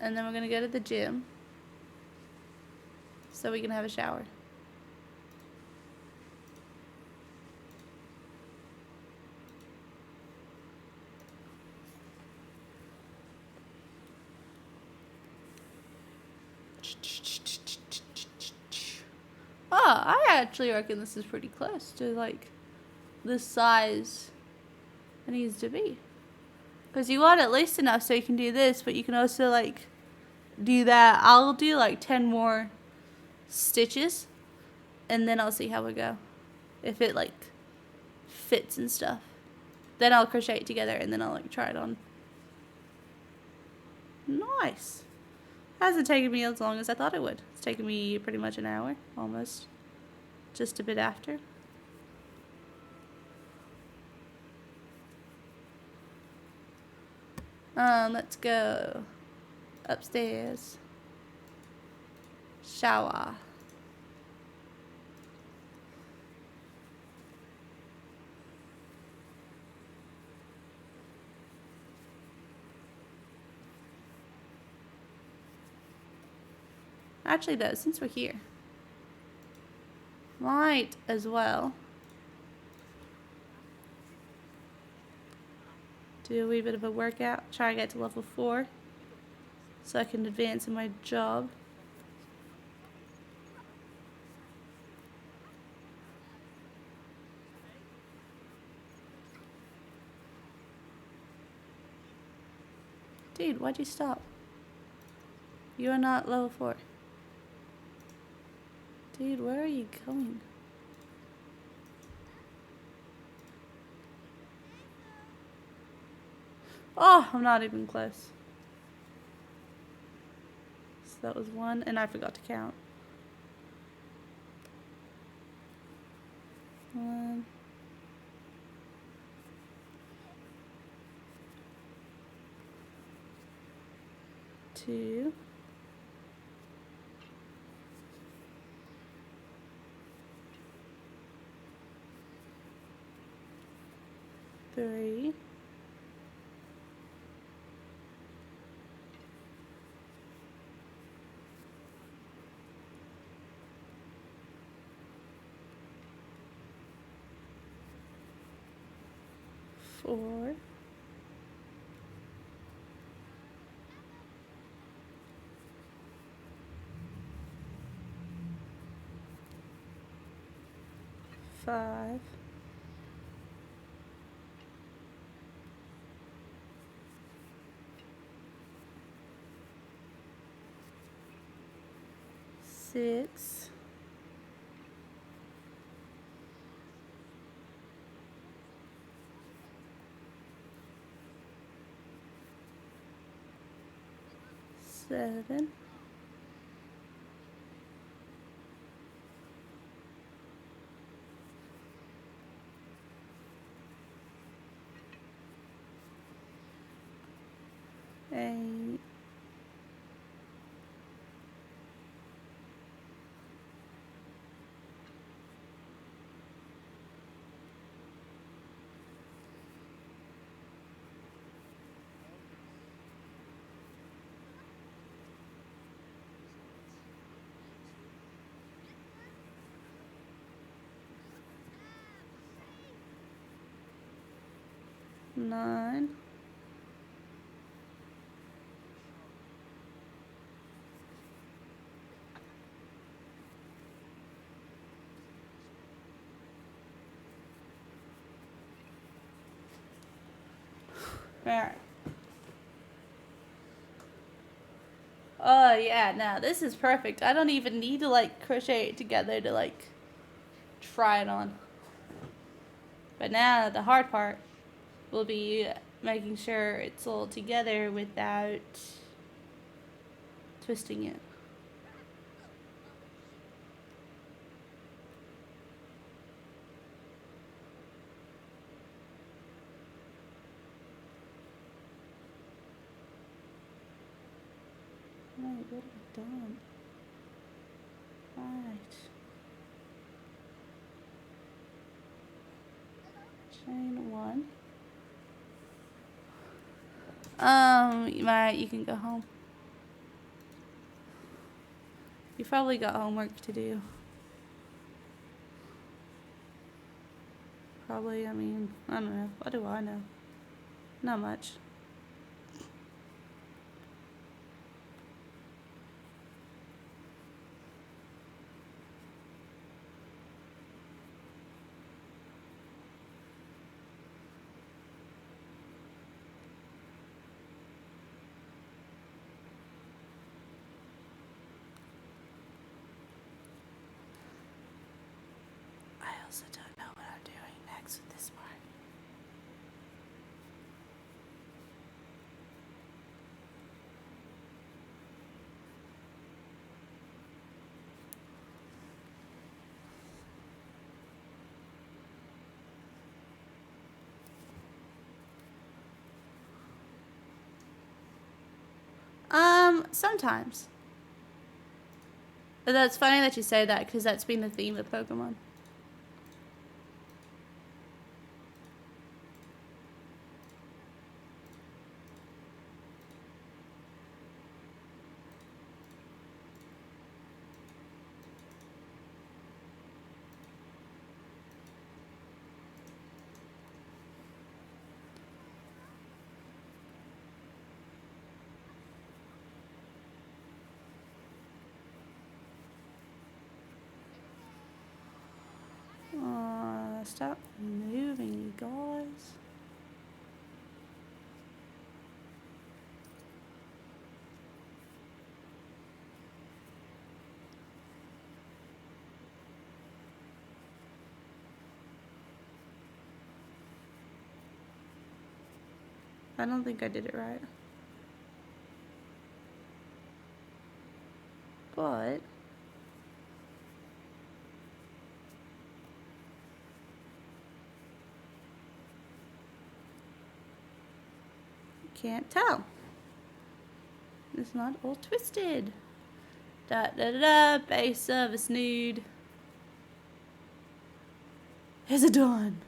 [SPEAKER 1] And then we're gonna go to the gym. So we can have a shower. Oh, I actually reckon this is pretty close to like the size it needs to be. Because you want at least enough so you can do this, but you can also like do that. I'll do like 10 more stitches and then I'll see how we go. If it like fits and stuff. Then I'll crochet it together and then I'll like try it on. Nice. Hasn't taken me as long as I thought it would. It's taken me pretty much an hour, almost. Just a bit after. Let's go upstairs. Shower. Actually, though, since we're here, might as well do a wee bit of a workout. Try to get to level 4 so I can advance in my job. Dude, why'd you stop? You are not level 4. Dude, where are you going? Oh, I'm not even close. So that was 1, and I forgot to count. 1. 2. 3. 4. 5. 6. 7. 8. 9. 10. Oh yeah, now this is perfect. I don't even need to like crochet it together to like try it on. But now the hard part will be making sure it's all together without twisting it. Right, what have I done? Right. Chain one. You can go home. You probably got homework to do. Probably, I mean, I don't know. What do I know? Not much. I also don't know what I'm doing next with this part. Sometimes. But that's funny that you say that because that's been the theme of Pokemon. Stop moving, you guys. I don't think I did it right. But can't tell. It's not all twisted. Da da da da, base service nude. Here's a dawn.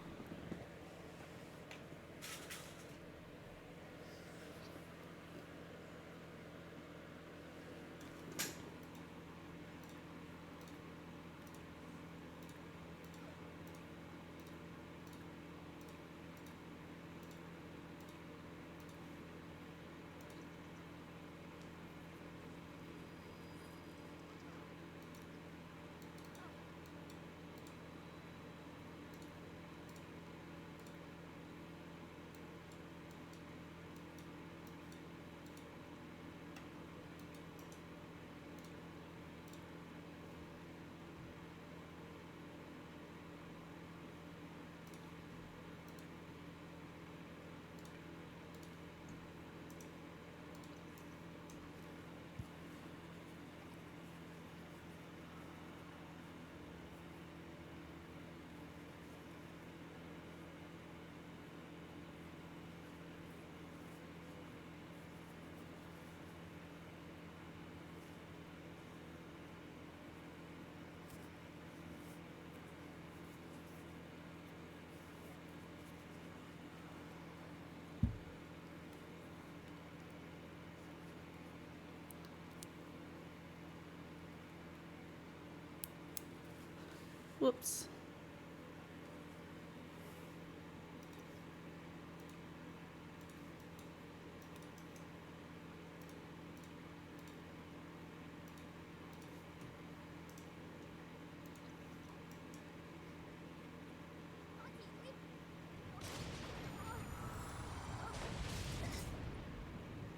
[SPEAKER 1] Whoops.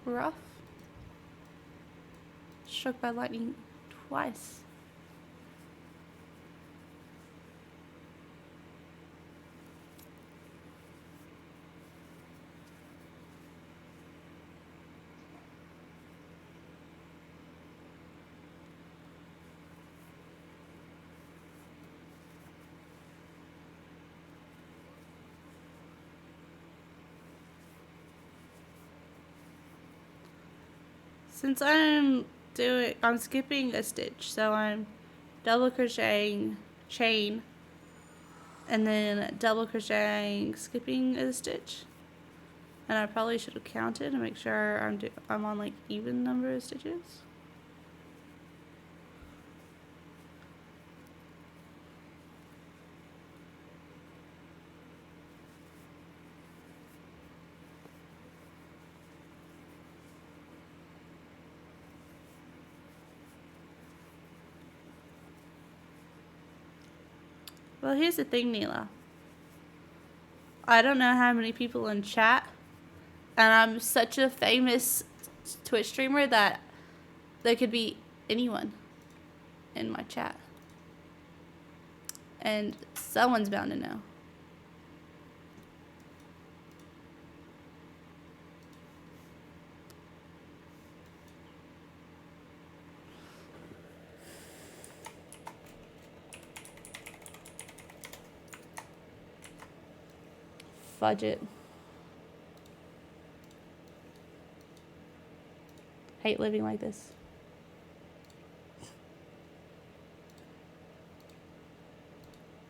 [SPEAKER 1] Rough. Struck by lightning twice. Since I'm skipping a stitch, so I'm double crocheting chain and then double crocheting, skipping a stitch. And I probably should have counted to make sure I'm on like even number of stitches. Well, here's the thing, Neela. I don't know how many people in chat, and I'm such a famous Twitch streamer that there could be anyone in my chat. And someone's bound to know. Fudge it. Hate living like this.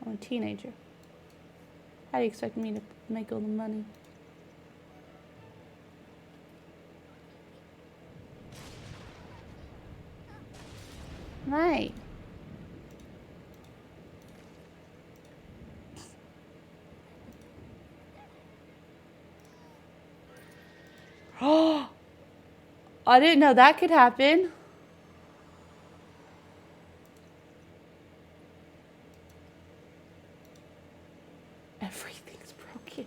[SPEAKER 1] I'm a teenager. How do you expect me to make all the money? Right. Oh, I didn't know that could happen. Everything's broken.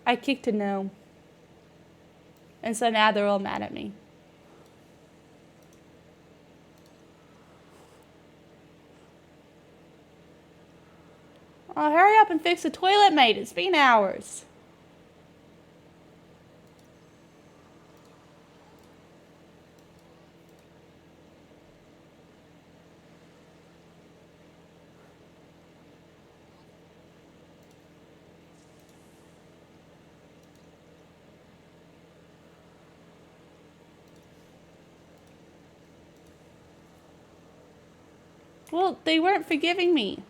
[SPEAKER 1] I kicked a gnome. And so now they're all mad at me. Oh, hurry up and fix the toilet, mate. It's been hours. Well, they weren't forgiving me.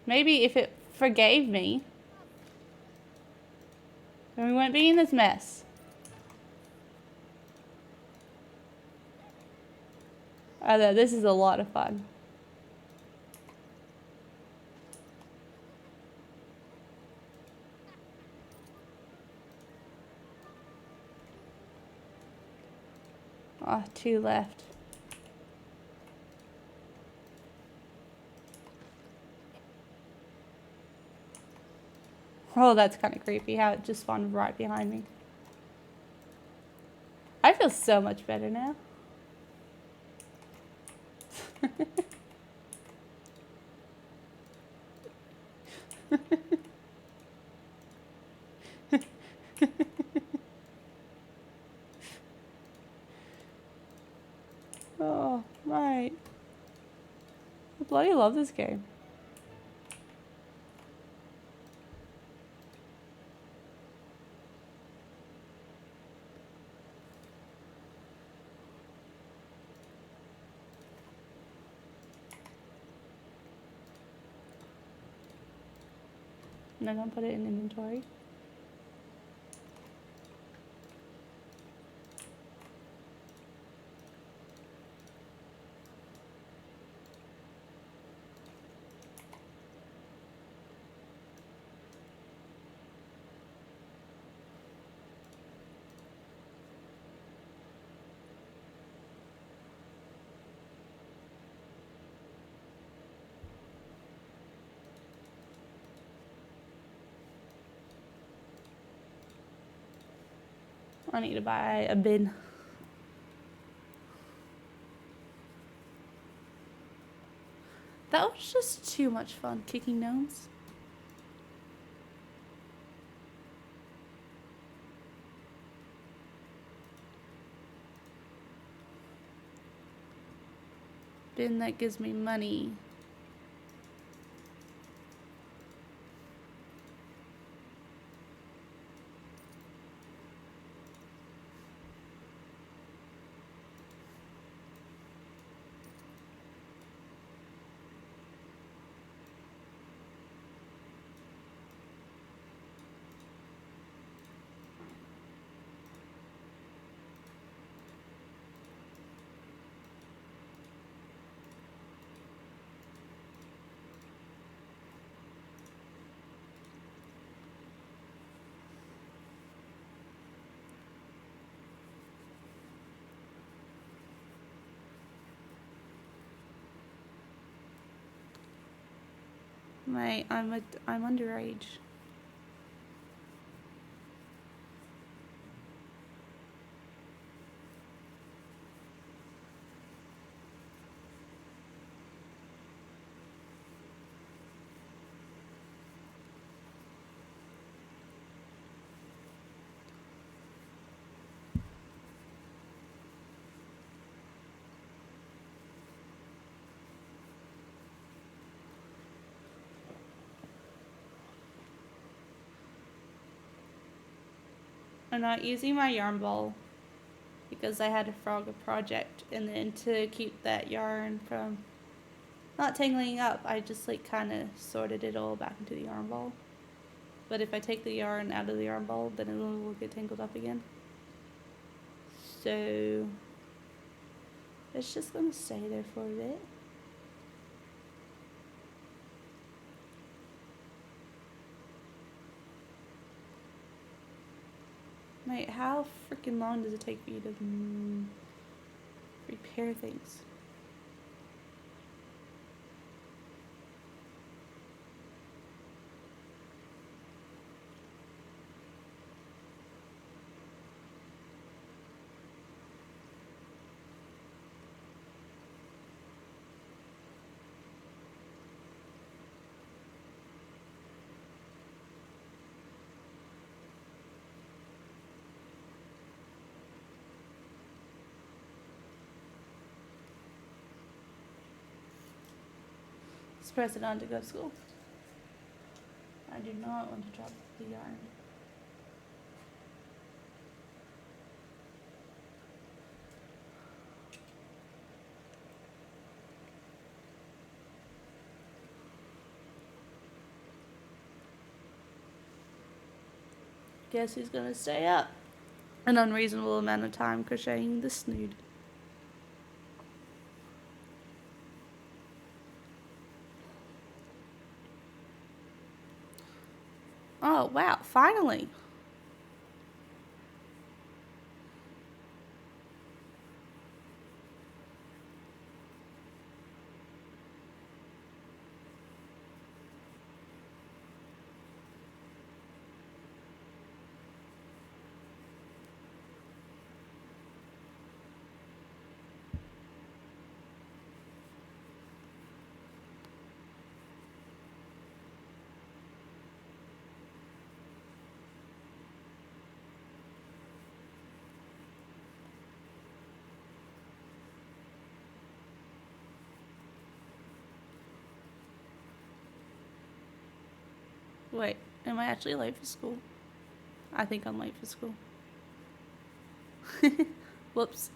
[SPEAKER 1] Maybe if it forgave me, then we wouldn't be in this mess. Although this is a lot of fun. Oh, 2 left. Oh, that's kind of creepy how it just spawned right behind me. I feel so much better now. Oh, right. I bloody love this game. And I'm gonna put it in inventory. I need to buy a bin. That was just too much fun, kicking gnomes. bin that gives me money. I'm underage. I'm not using my yarn ball because I had to frog a project, and then to keep that yarn from not tangling up, I just like kind of sorted it all back into the yarn ball. But if I take the yarn out of the yarn ball, then it will get tangled up again. So it's just gonna stay there for a bit. Mate, how freaking long does it take for you to repair things? Let's press it on to go to school. I do not want to drop the yarn. Guess who's gonna stay up an unreasonable amount of time crocheting this snood? Oh wow, finally. Wait, am I actually late for school? I think I'm late for school. Whoops.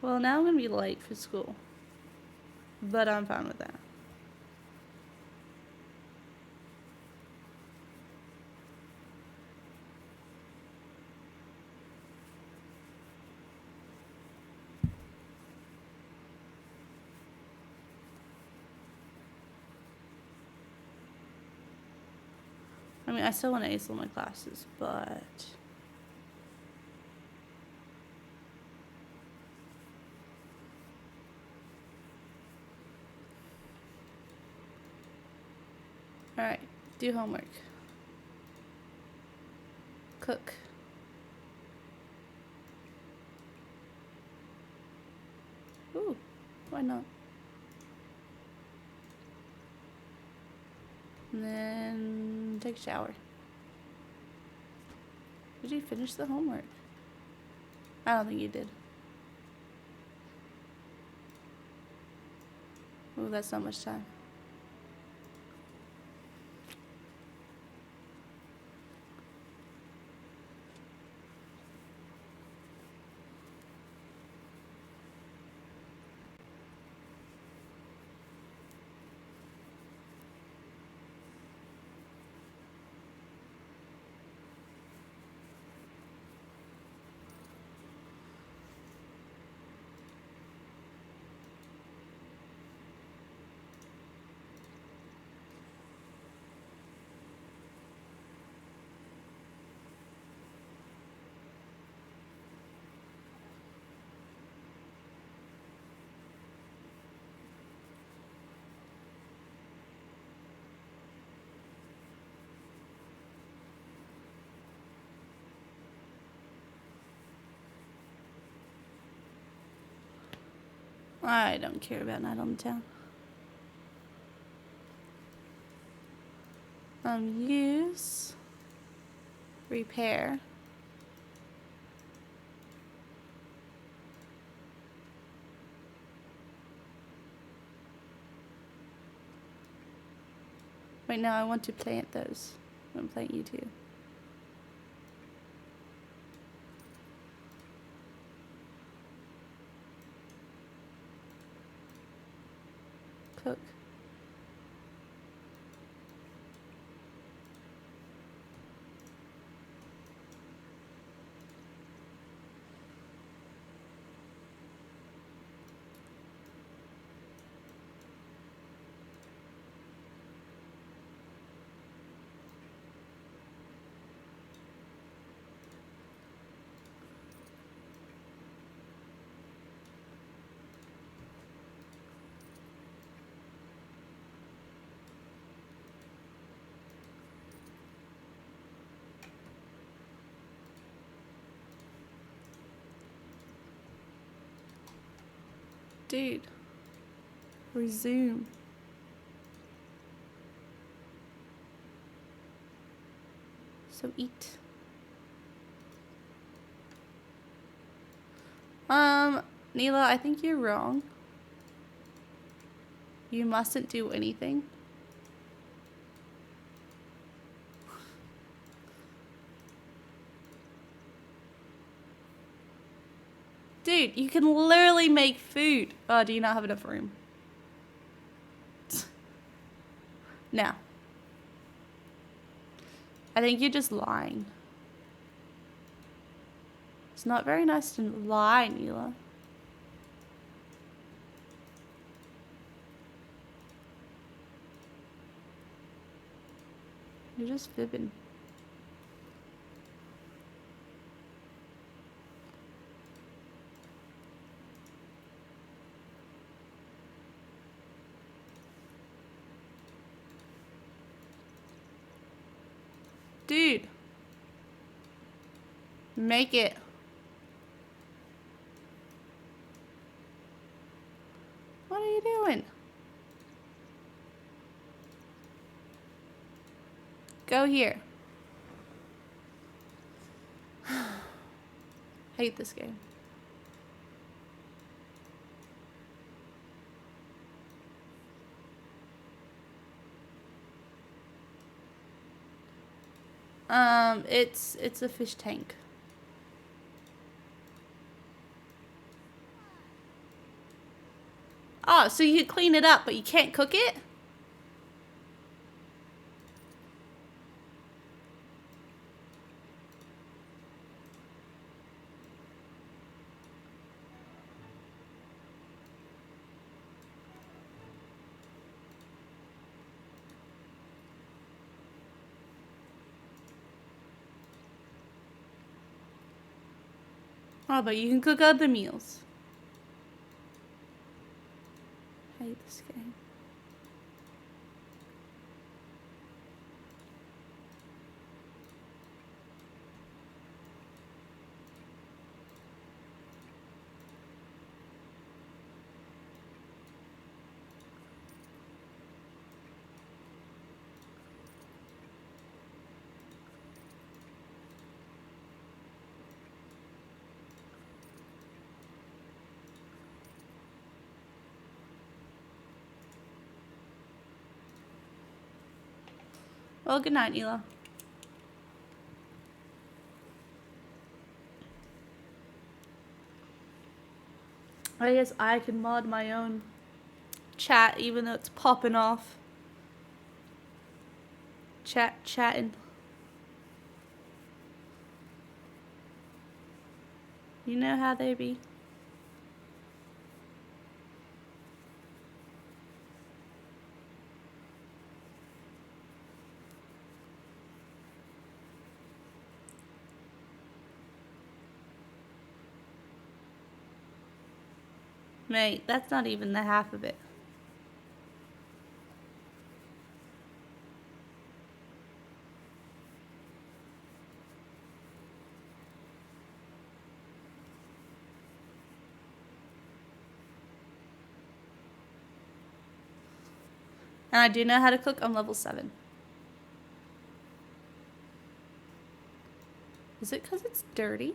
[SPEAKER 1] Well, now I'm gonna be late for school, but I'm fine with that. I mean, I still want to ace all my classes, but Alright, do homework. Cook. Ooh, why not? And then take a shower. Did you finish the homework? I don't think you did. Ooh, that's not much time. I don't care about Night on the Town. Use. Repair. Wait, now I want to plant those. I'm gonna plant you too. Cook. Dude. Resume. So eat. Neela, I think you're wrong. You mustn't do anything. Dude, you can literally make food. Oh, do you not have enough room? No. I think you're just lying. It's not very nice to lie, Neela. You're just fibbing. Dude. Make it. What are you doing? Go here. Hate this game. It's a fish tank. Oh, so you clean it up, but you can't cook it? Oh, but you can cook other meals. I hate this game. Well, good night, Ela. I guess I can mod my own chat even though it's popping off. Chatting. You know how they be. Mate, that's not even the half of it. And I do know how to cook. I'm level 7. Is it because it's dirty?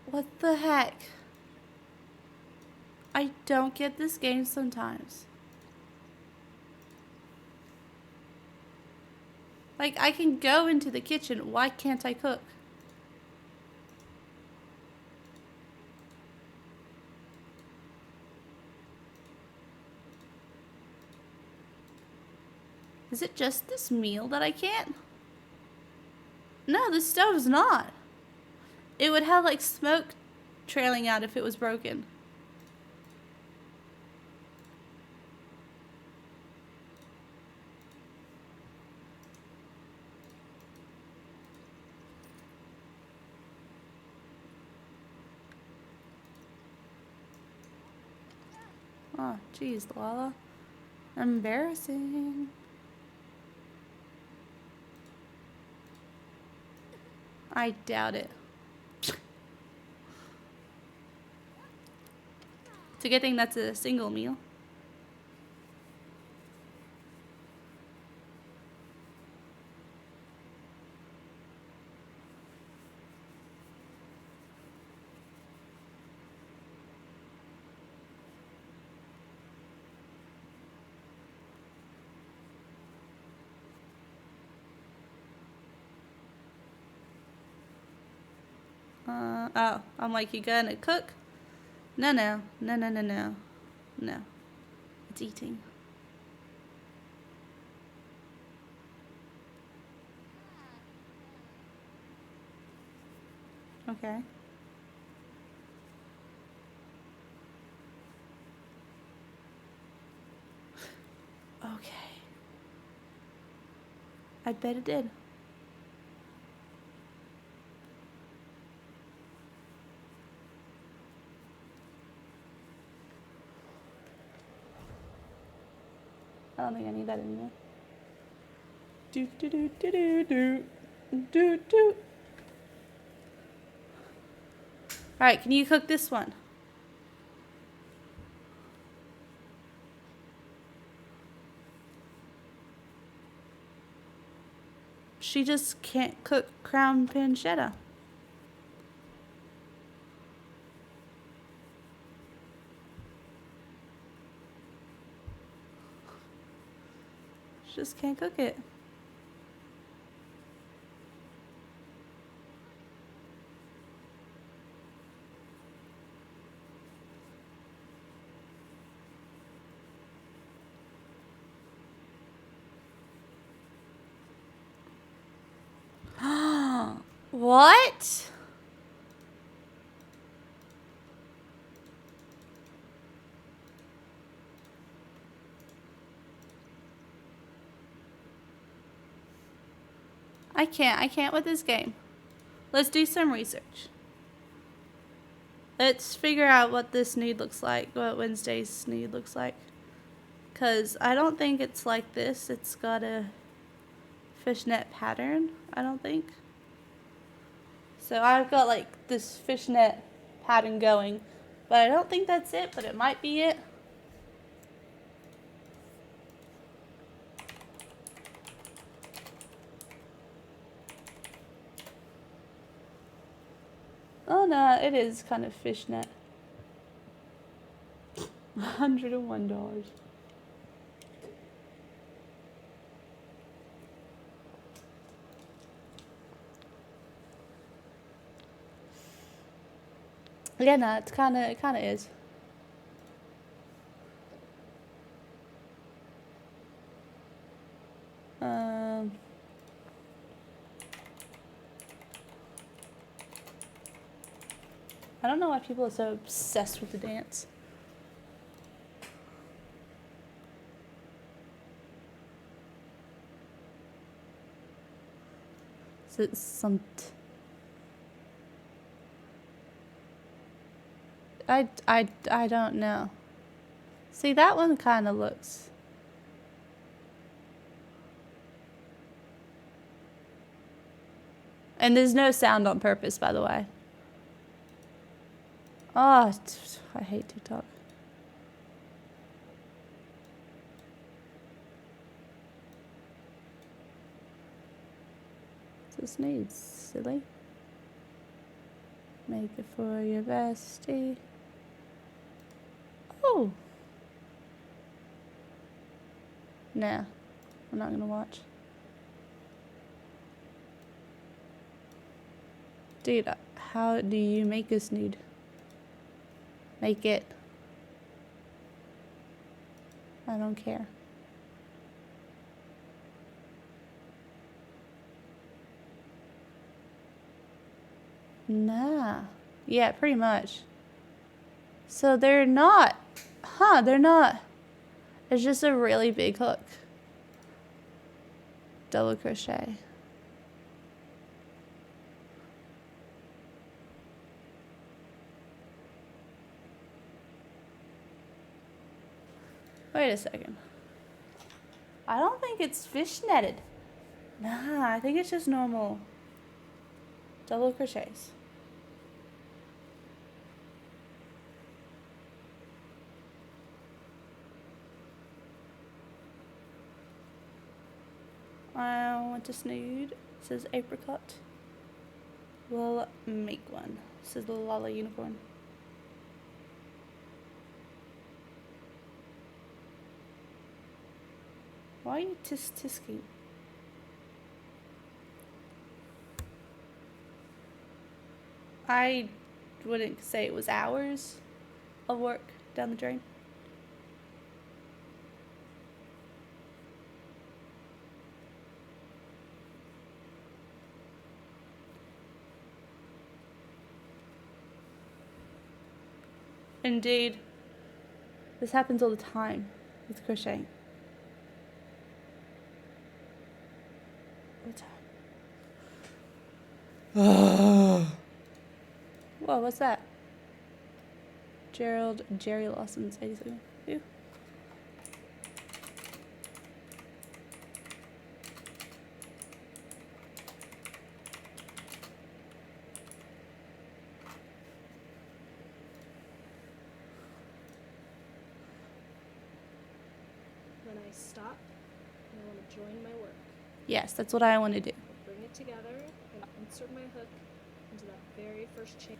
[SPEAKER 1] What the heck? I don't get this game sometimes. Like, I can go into the kitchen. Why can't I cook? Is it just this meal that I can't? No, the stove's not. It would have, like, smoke trailing out if it was broken. Oh, jeez, Lala. Embarrassing. I doubt it. It's a good thing that's a single meal. Oh, I'm like, you gonna cook? No. No. It's eating. Okay. Okay. I bet it did. I don't think I need that anymore. Do. Alright, can you cook this one? She just can't cook crown pancetta. She just can't cook it. What? I can't with this game. Let's do some research. Let's figure out what this snood looks like, what Wednesday's snood looks like. Because I don't think it's like this. It's got a fishnet pattern, I don't think. So I've got like this fishnet pattern going, but I don't think that's it, but it might be it. Oh no, it is kind of fishnet. $101. Yeah, no, it kind of is. I don't know why people are so obsessed with the dance. So it's some. I don't know. See, that one kind of looks. And there's no sound on purpose, by the way. Oh, I hate TikTok. This needs silly. Make it for your bestie. Oh. Nah, I'm not gonna watch. Dude, how do you make a snood? Make it. I don't care. Nah. Yeah, pretty much. So they're not. Huh, they're not. It's just a really big hook. Double crochet. Wait a second. I don't think it's fishnetted. Nah, I think it's just normal double crochets. I want a snood. It says apricot. We'll make one. It says the Lala unicorn. Why are you tisking? I wouldn't say it was hours of work down the drain. Indeed. This happens all the time with crocheting. All the time. Whoa, what's that? Jerry Lawson's 82. Ew.
[SPEAKER 2] Then I stop and I want to join my work.
[SPEAKER 1] Yes, that's what I want to do.
[SPEAKER 2] I'll bring it together and insert my hook into that very first chain.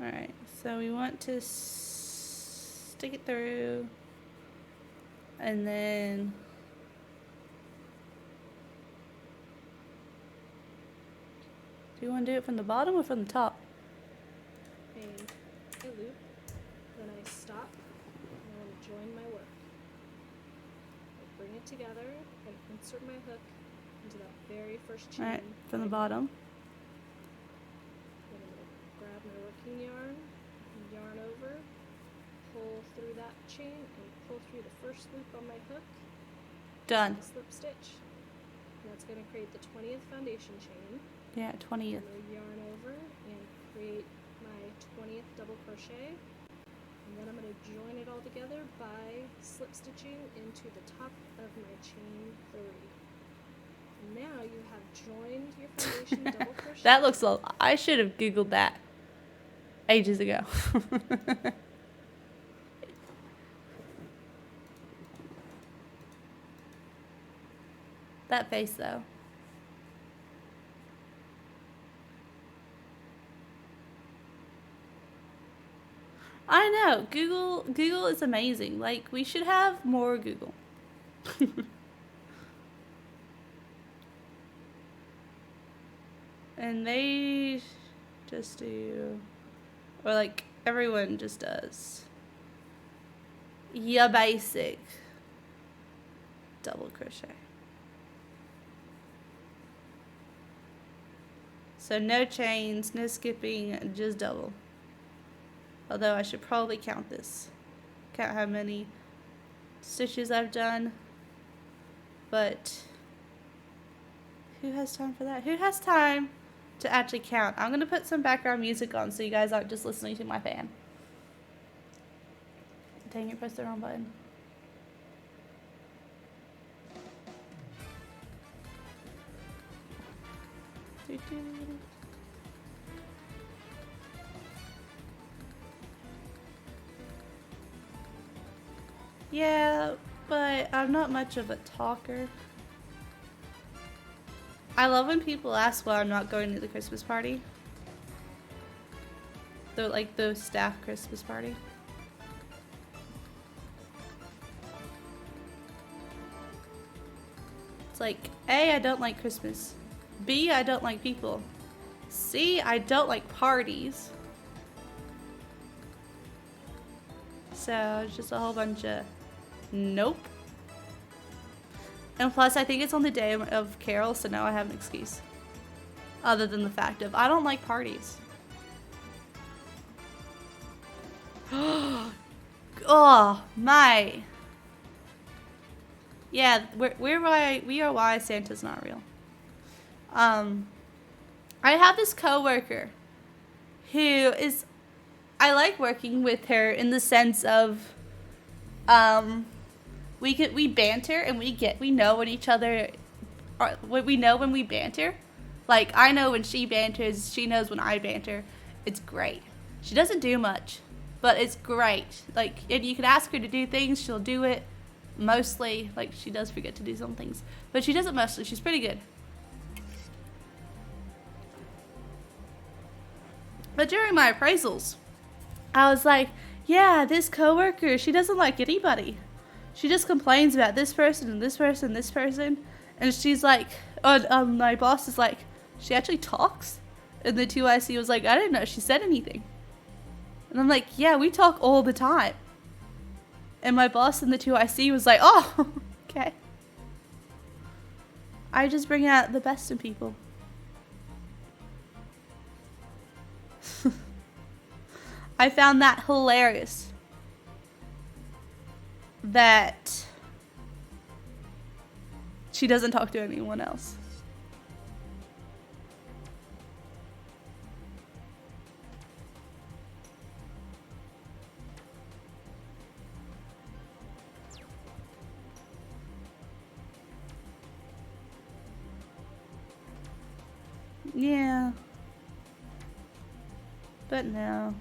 [SPEAKER 1] Alright, so we want to stick it through, and then do you want to do it from the bottom or from the top?
[SPEAKER 2] A loop, then I stop and I want to join my work. I'll bring it together and insert my hook into that very first chain.
[SPEAKER 1] Alright, from the bottom.
[SPEAKER 2] Then I'm going to grab my working yarn, over, pull through that chain, and pull through the first loop on my hook,
[SPEAKER 1] Done.
[SPEAKER 2] Slip stitch. And that's going to create the 20th foundation chain.
[SPEAKER 1] Yeah, 20th.
[SPEAKER 2] I'm going to yarn over and create my 20th double crochet. And then I'm going to join it all together by slip stitching into the top of my chain 3. Now you have joined your foundation double crochet.
[SPEAKER 1] That looks a lot. I should have Googled that ages ago. That face though. I know. Google is amazing. Like, we should have more Google. And they just do, or like everyone just does, basic double crochet. So no chains, no skipping, just double. Although I should probably count this. Count how many stitches I've done. But who has time for that? Who has time to actually count? I'm going to put some background music on so you guys aren't just listening to my fan. Dang it, pressed the wrong button. Yeah, but I'm not much of a talker. I love when people ask why I'm not going to the Christmas party. The staff Christmas party. It's like, A, I don't like Christmas. B, I don't like people. C, I don't like parties. So it's just a whole bunch of nope. And plus, I think it's on the day of Carol, so now I have an excuse. Other than the fact of, I don't like parties. Oh, my. Yeah, we are why Santa's not real. I have this coworker who is, I like working with her in the sense of, we banter and we know when each other, we know when we banter. Like, I know when she banters, she knows when I banter. It's great. She doesn't do much, but it's great. Like, and you can ask her to do things, she'll do it. Mostly, like, she does forget to do some things, but she does it mostly. She's pretty good. But during my appraisals, I was like, yeah, this coworker, she doesn't like anybody. She just complains about this person and this person and this person. And she's like, my boss is like, she actually talks? And the 2IC was like, I didn't know she said anything. And I'm like, yeah, we talk all the time. And my boss in the 2IC was like, oh, okay. I just bring out the best in people. I found that hilarious. That she doesn't talk to anyone else. Yeah. But no.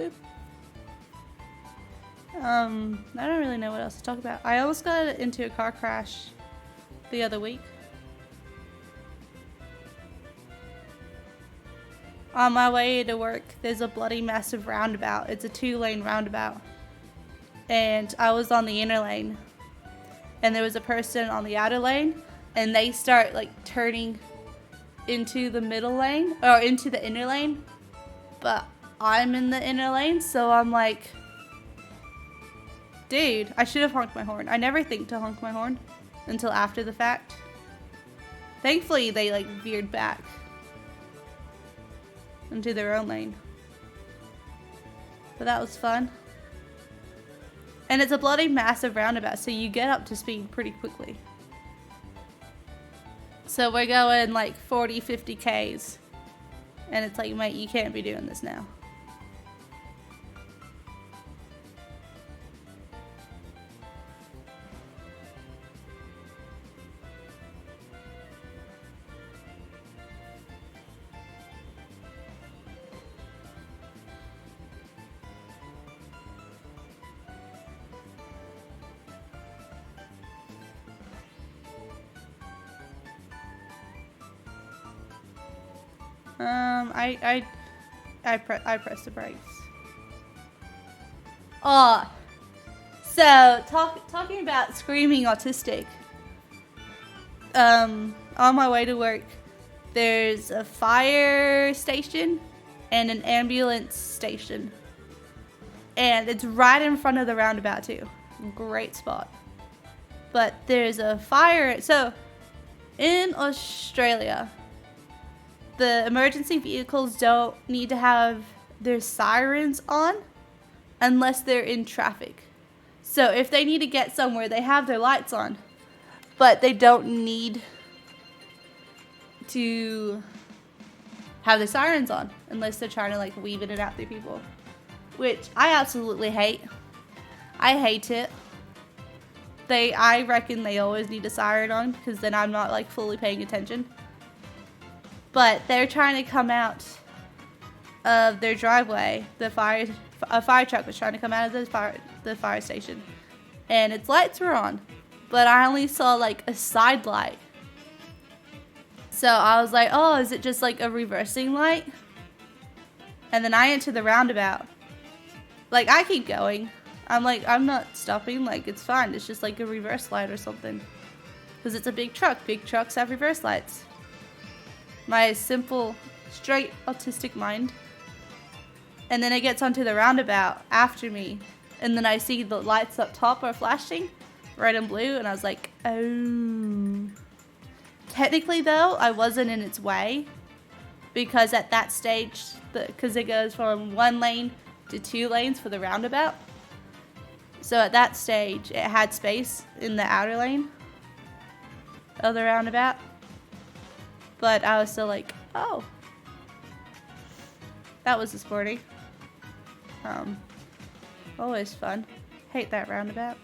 [SPEAKER 1] boop. I don't really know what else to talk about. I almost got into a car crash the other week. On my way to work, there's a bloody massive roundabout. It's a 2-lane roundabout. And I was on the inner lane. And there was a person on the outer lane. And they start like turning into the middle lane. Or into the inner lane. But I'm in the inner lane. So I'm like, dude, I should have honked my horn. I never think to honk my horn until after the fact. Thankfully, they like veered back into their own lane. But that was fun. And it's a bloody massive roundabout, so you get up to speed pretty quickly. So we're going like 40, 50 Ks. And it's like, mate, you can't be doing this now. I pressed the brakes. Oh, so talking about screaming autistic. On my way to work, there's a fire station and an ambulance station, and it's right in front of the roundabout too. Great spot. But there's a fire. So in Australia, the emergency vehicles don't need to have their sirens on unless they're in traffic. So if they need to get somewhere, they have their lights on, but they don't need to have the sirens on unless they're trying to like weave it out through people, which I absolutely hate. I hate it. I reckon they always need a siren on because then I'm not like fully paying attention. But they're trying to come out of their driveway. A fire truck was trying to come out of the fire station, and its lights were on, but I only saw like a side light. So I was like, oh, is it just like a reversing light? And then I enter the roundabout. Like, I keep going. I'm like, I'm not stopping. Like, it's fine. It's just like a reverse light or something. Because it's a big truck. Big trucks have reverse lights. My simple, straight autistic mind. And then it gets onto the roundabout after me. And then I see the lights up top are flashing, red and blue. And I was like, oh. Technically, though, I wasn't in its way. Because at that stage, because it goes from 1 lane to 2 lanes for the roundabout. So at that stage, it had space in the outer lane of the roundabout. But I was still like, oh. That was sporty. Always fun. Hate that roundabout.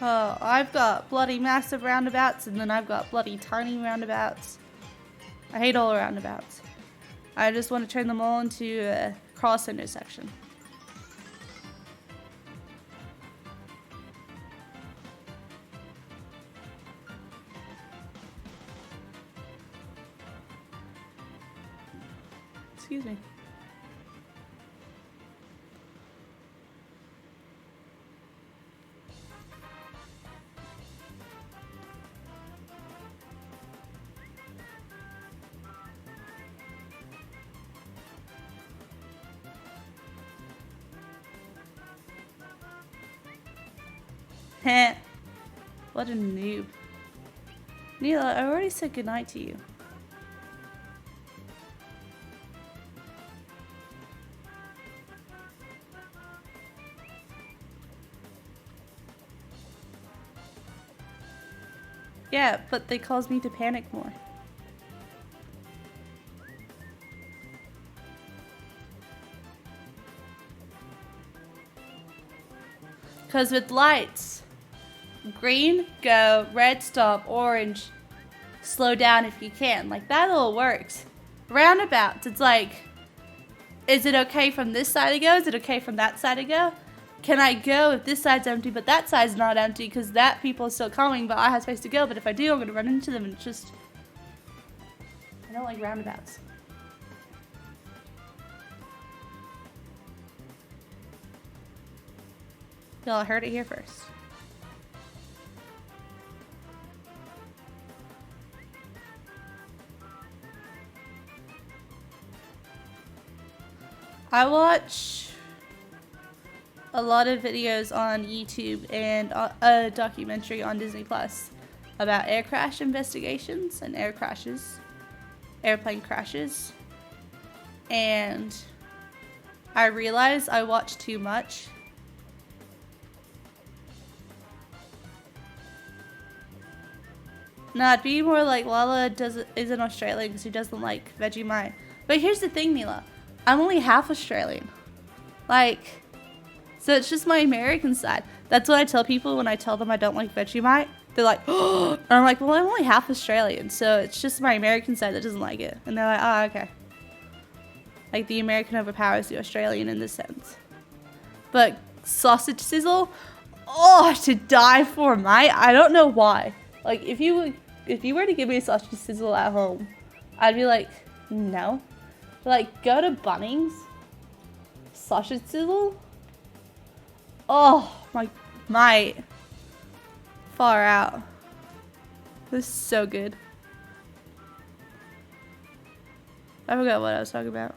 [SPEAKER 1] Oh, I've got bloody massive roundabouts, and then I've got bloody tiny roundabouts. I hate all roundabouts. I just want to turn them all into a cross intersection. Excuse me. Heh. What a noob. Neela, I already said goodnight to you. Yeah, but they cause me to panic more. Because with lights, green, go, red, stop, orange, slow down if you can. Like, that all works. Roundabouts, it's like, is it okay from this side to go? Is it okay from that side to go? Can I go if this side's empty but that side's not empty because that people are still coming but I have space to go, but if I do I'm going to run into them and it's just... I don't like roundabouts. Y'all heard it here first. I watch a lot of videos on YouTube and a documentary on Disney Plus about air crash investigations and airplane crashes. And I realized I watch too much. No, it'd be more like Lala is an Australian because she doesn't like Vegemite. But here's the thing, Mila. I'm only half Australian. Like, so it's just my American side. That's what I tell people when I tell them I don't like Vegemite. They're like, oh, and I'm like, well, I'm only half Australian, so it's just my American side that doesn't like it. And they're like, oh, okay. Like, the American overpowers the Australian in this sense. But sausage sizzle, oh, to die for, mate. I don't know why. Like, if you were to give me a sausage sizzle at home, I'd be like, no. Like, go to Bunnings, sausage sizzle. Oh my, mate. Far out. This is so good. I forgot what I was talking about.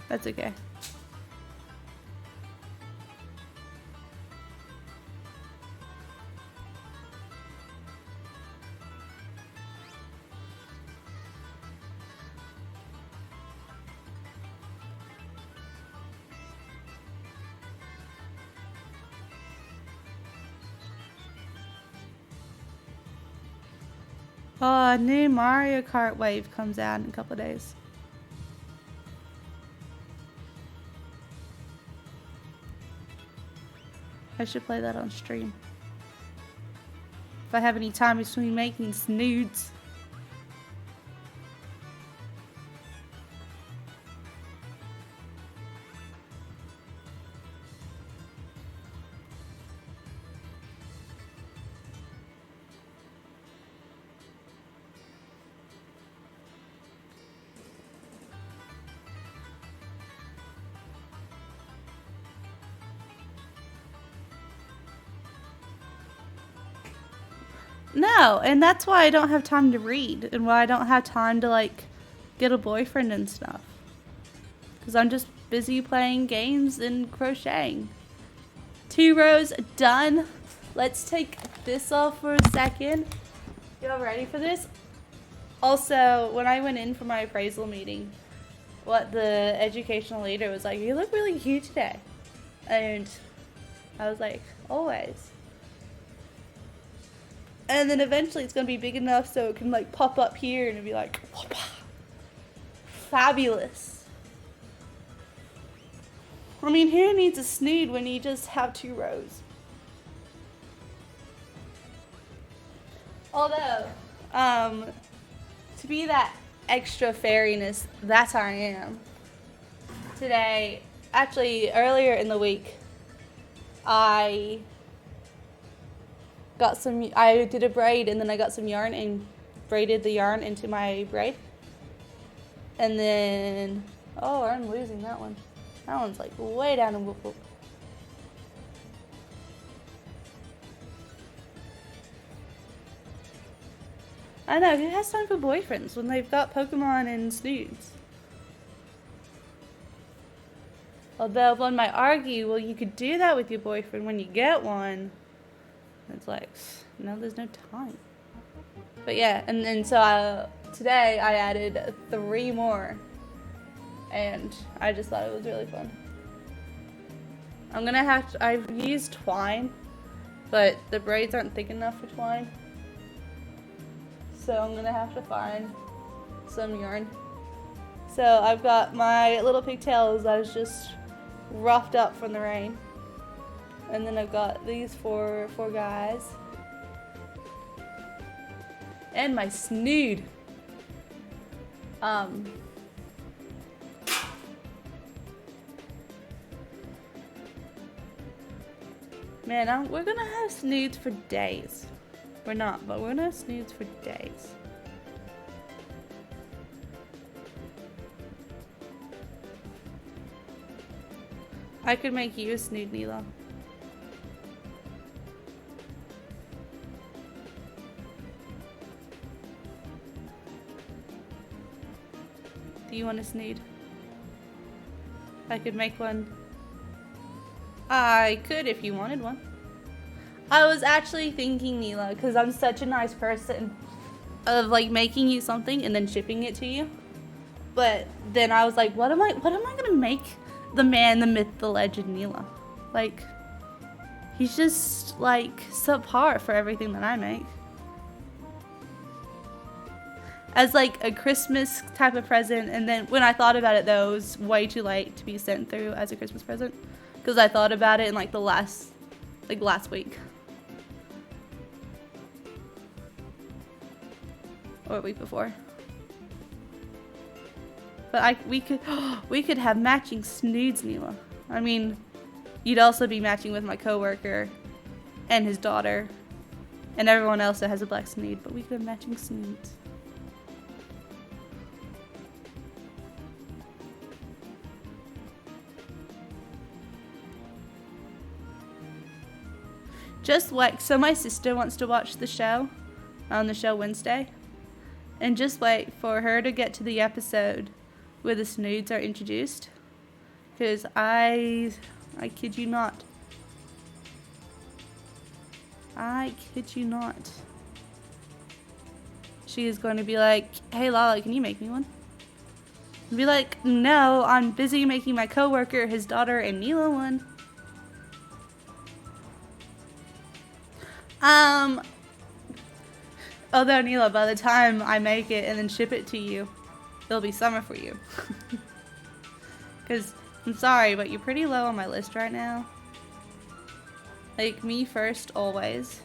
[SPEAKER 1] That's okay. Oh, new Mario Kart wave comes out in a couple of days. I should play that on stream. If I have any time between making snoods. No, and that's why I don't have time to read and why I don't have time to like get a boyfriend and stuff. Because I'm just busy playing games and crocheting. 2 rows done. Let's take this off for a second. Y'all ready for this? Also, when I went in for my appraisal meeting, what the educational leader was like, you look really cute today. And I was like, always. And then eventually it's going to be big enough so it can like pop up here and it'll be like, whoop, fabulous. I mean, who needs a snood when you just have 2 rows? Although, to be that extra fairiness, that's how I am. Today, actually earlier in the week, I did a braid and then I got some yarn and braided the yarn into my braid. And then, oh, I'm losing that one. That one's like way down in whoop whoop. I know, who has time for boyfriends when they've got Pokemon and snoods? Although one might argue, well, you could do that with your boyfriend when you get one. It's like, no, there's no time. But yeah, and then so today I added 3 more, and I just thought it was really fun. I'm gonna have to, I've used twine, but the braids aren't thick enough for twine. So I'm gonna have to find some yarn. So I've got my little pigtails that is just roughed up from the rain. And then I've got these four guys. And my snood. Man, we're gonna have snoods for days. We're not, but we're gonna have snoods for days. I could make you a snood, Neela. Do you want a snood? I could make one. I could if you wanted one. I was actually thinking, Neela, because I'm such a nice person, of like making you something and then shipping it to you. But then I was like, what am I gonna make the man, the myth, the legend, Neela? Like, he's just like subpar for everything that I make. As like a Christmas type of present, and then when I thought about it though, it was way too late to be sent through as a Christmas present. Because I thought about it in like the last week. Or a week before. But we could have matching snoods, Neela. I mean, you'd also be matching with my coworker and his daughter and everyone else that has a black snood, but we could have matching snoods. Just wait. So my sister wants to watch the show on the show Wednesday. And just wait for her to get to the episode where the snoods are introduced. Because I kid you not. I kid you not. She is going to be like, hey Lala, can you make me one? And be like, no, I'm busy making my coworker, his daughter, and Neela one. Although Neela, by the time I make it and then ship it to you, it'll be summer for you. Because, I'm sorry, but you're pretty low on my list right now. Like, me first, always.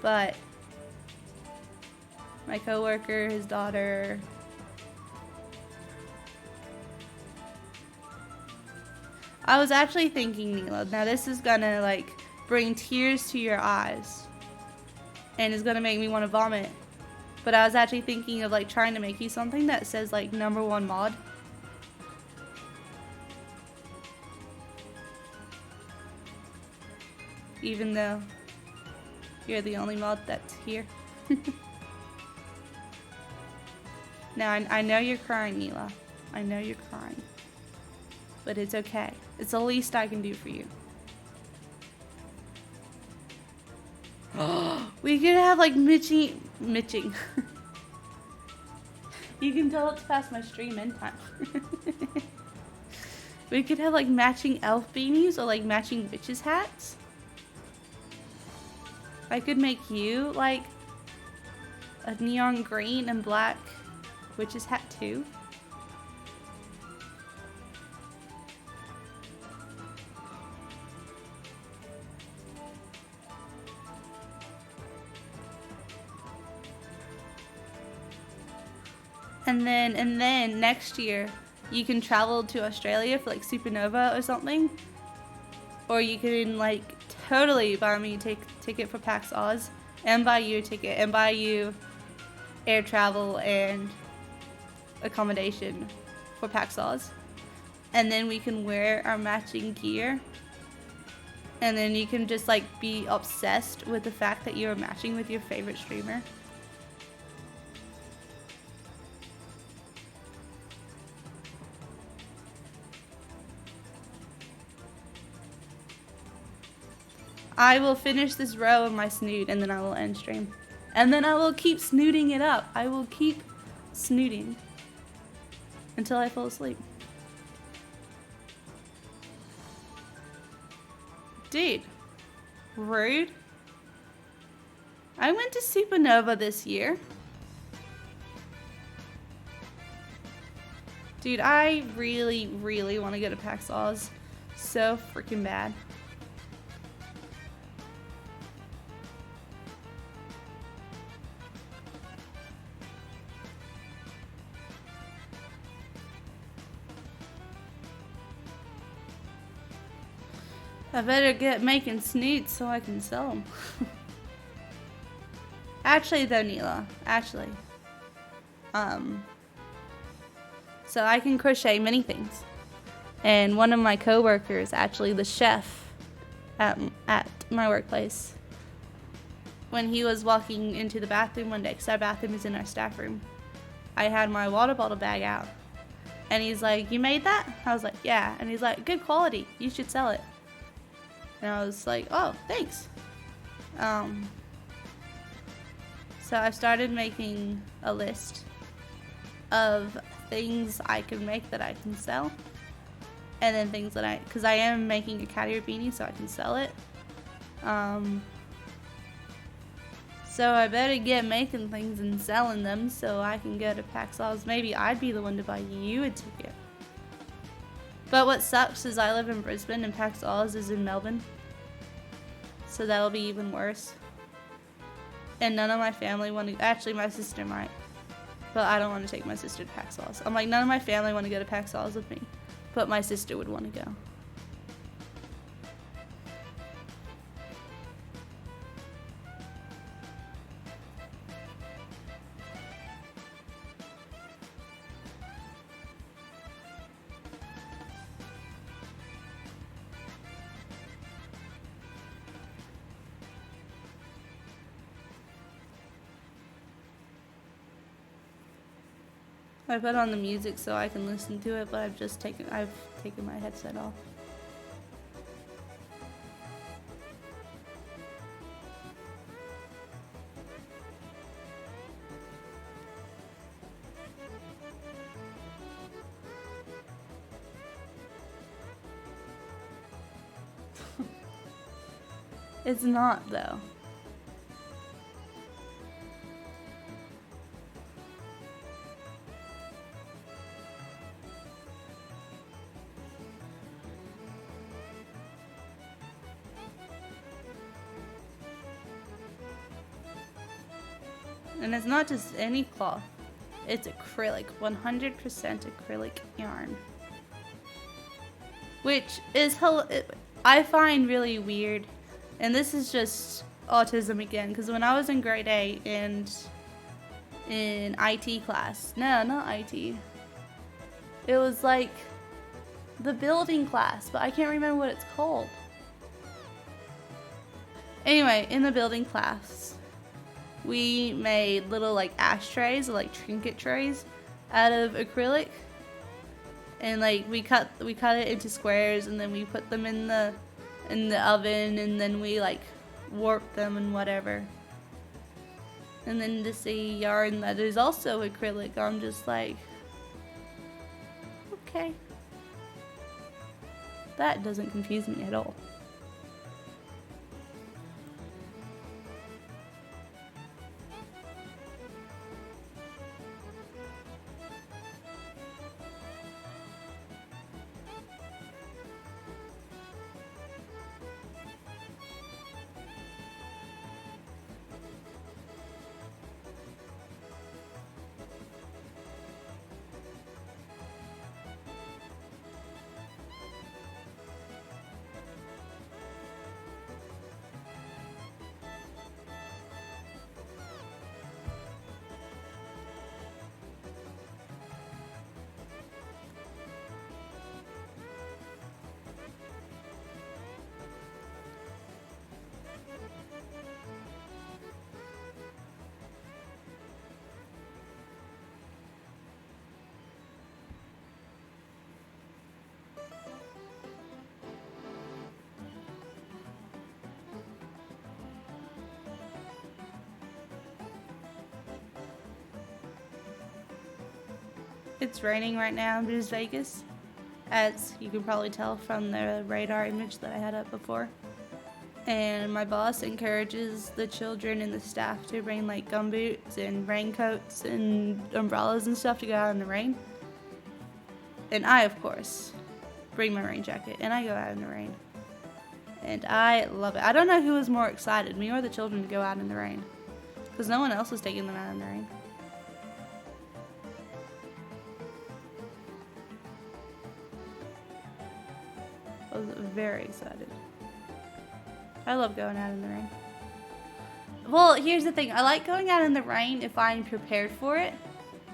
[SPEAKER 1] But, my coworker, his daughter. I was actually thinking, Neela, now this is gonna, like, bring tears to your eyes. And it's gonna make me want to vomit. But I was actually thinking of like trying to make you something that says like #1 mod. Even though you're the only mod that's here. Now I know you're crying, Neela. I know you're crying. But it's okay. It's the least I can do for you. We could have like mitching. You can tell it's past my stream end time. We could have like matching elf beanies or like matching witches hats. I could make you like a neon green and black witch's hat too. And then next year you can travel to Australia for like Supernova or something. Or you can like totally buy me a ticket for PAX Oz and buy you a ticket and buy you air travel and accommodation for PAX Oz. And then we can wear our matching gear. And then you can just like be obsessed with the fact that you're matching with your favorite streamer. I will finish this row of my snood and then I will end stream. And then I will keep snooting it up. I will keep snooting until I fall asleep. Dude, rude. I went to Supernova this year. Dude, I really, really want to go to PAX Oz so freaking bad. I better get making snoots so I can sell them. Actually though, Neela, actually. So I can crochet many things. And one of my coworkers, actually the chef at my workplace, when he was walking into the bathroom one day, because our bathroom is in our staff room, I had my water bottle bag out. And he's like, "You made that?" I was like, "Yeah." And he's like, "Good quality. You should sell it." And I was like, "Oh, thanks." So I started making a list of things I can make that I can sell. And then things that because I am making a cat ear beanie so I can sell it. So I better get making things and selling them so I can go to PAX Oz. Maybe I'd be the one to buy you a ticket. But what sucks is I live in Brisbane and PAX Oz is in Melbourne. So that'll be even worse. And none of my family want to, actually my sister might. But I don't want to take my sister to PAX Oz. I'm like, none of my family want to go to PAX Oz with me. But my sister would want to go. I put on the music so I can listen to it, but I've taken my headset off. It's not though. And it's not just any cloth. It's acrylic, 100% acrylic yarn. Which is, I find really weird. And this is just autism again, because when I was in grade 8 and in IT class, no, not IT. It was like the building class, but I can't remember what it's called. Anyway, in the building class, we made little like ashtrays or like trinket trays out of acrylic, and like we cut it into squares, and then we put them in the oven, and then we like warped them and whatever. And then to see yarn that is also acrylic, I'm just like, okay, that doesn't confuse me at all. It's raining right now in Las Vegas, as you can probably tell from the radar image that I had up before. And my boss encourages the children and the staff to bring like gumboots and raincoats and umbrellas and stuff to go out in the rain. And I, of course, bring my rain jacket and I go out in the rain. And I love it. I don't know who was more excited, me or the children, to go out in the rain, because no one else was taking them out in the rain. I was very excited. I love going out in the rain. Well, here's the thing. I like going out in the rain if I'm prepared for it.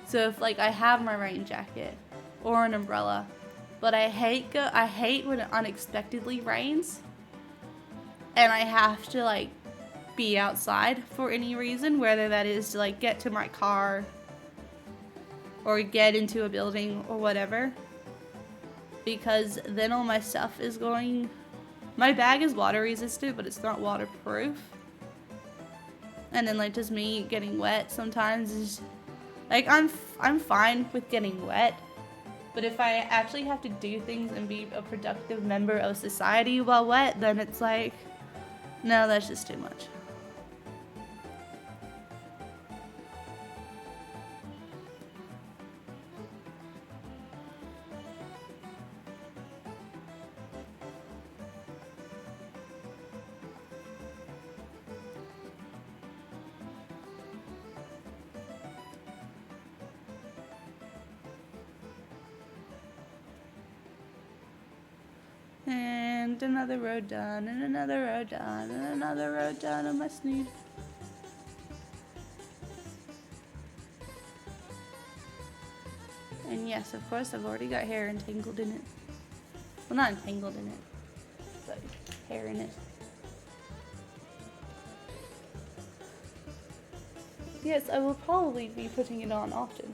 [SPEAKER 1] So if like I have my rain jacket or an umbrella, but I hate when it unexpectedly rains and I have to like be outside for any reason, whether that is to like get to my car or get into a building or whatever, because then all my stuff is going. My bag is water resistant, but it's not waterproof. And then like just me getting wet sometimes is like I'm fine with getting wet, but if I actually have to do things and be a productive member of society while wet, then it's like, no, that's just too much. And another row done, and another row done, and another row done on my snood. And yes, of course, I've already got hair entangled in it. Well, not entangled in it, but hair in it. Yes, I will probably be putting it on often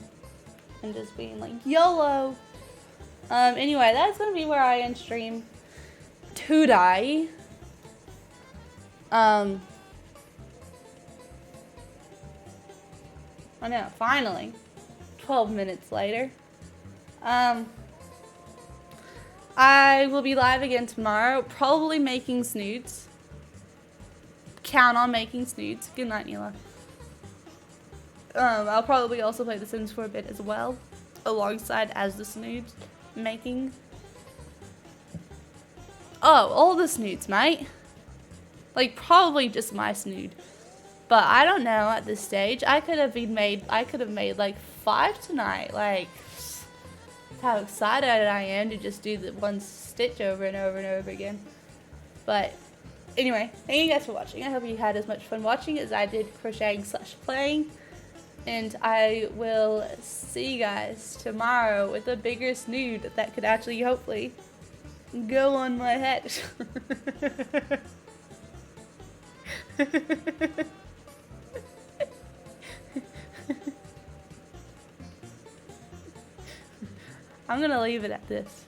[SPEAKER 1] and just being like, YOLO! Anyway, that's gonna be where I end stream today. I know, finally. 12 minutes later. I will be live again tomorrow, probably making snoods. Count on making snoods. Good night, Neela. I'll probably also play The Sims for a bit as well, alongside as the snoods making. Oh, all the snoods, mate. Like, probably just my snood. But I don't know at this stage. I could have made like 5 tonight. Like, how excited I am to just do the one stitch over and over and over again. But anyway, thank you guys for watching. I hope you had as much fun watching as I did crocheting / playing. And I will see you guys tomorrow with a bigger snood that could actually hopefully go on my head. I'm gonna leave it at this.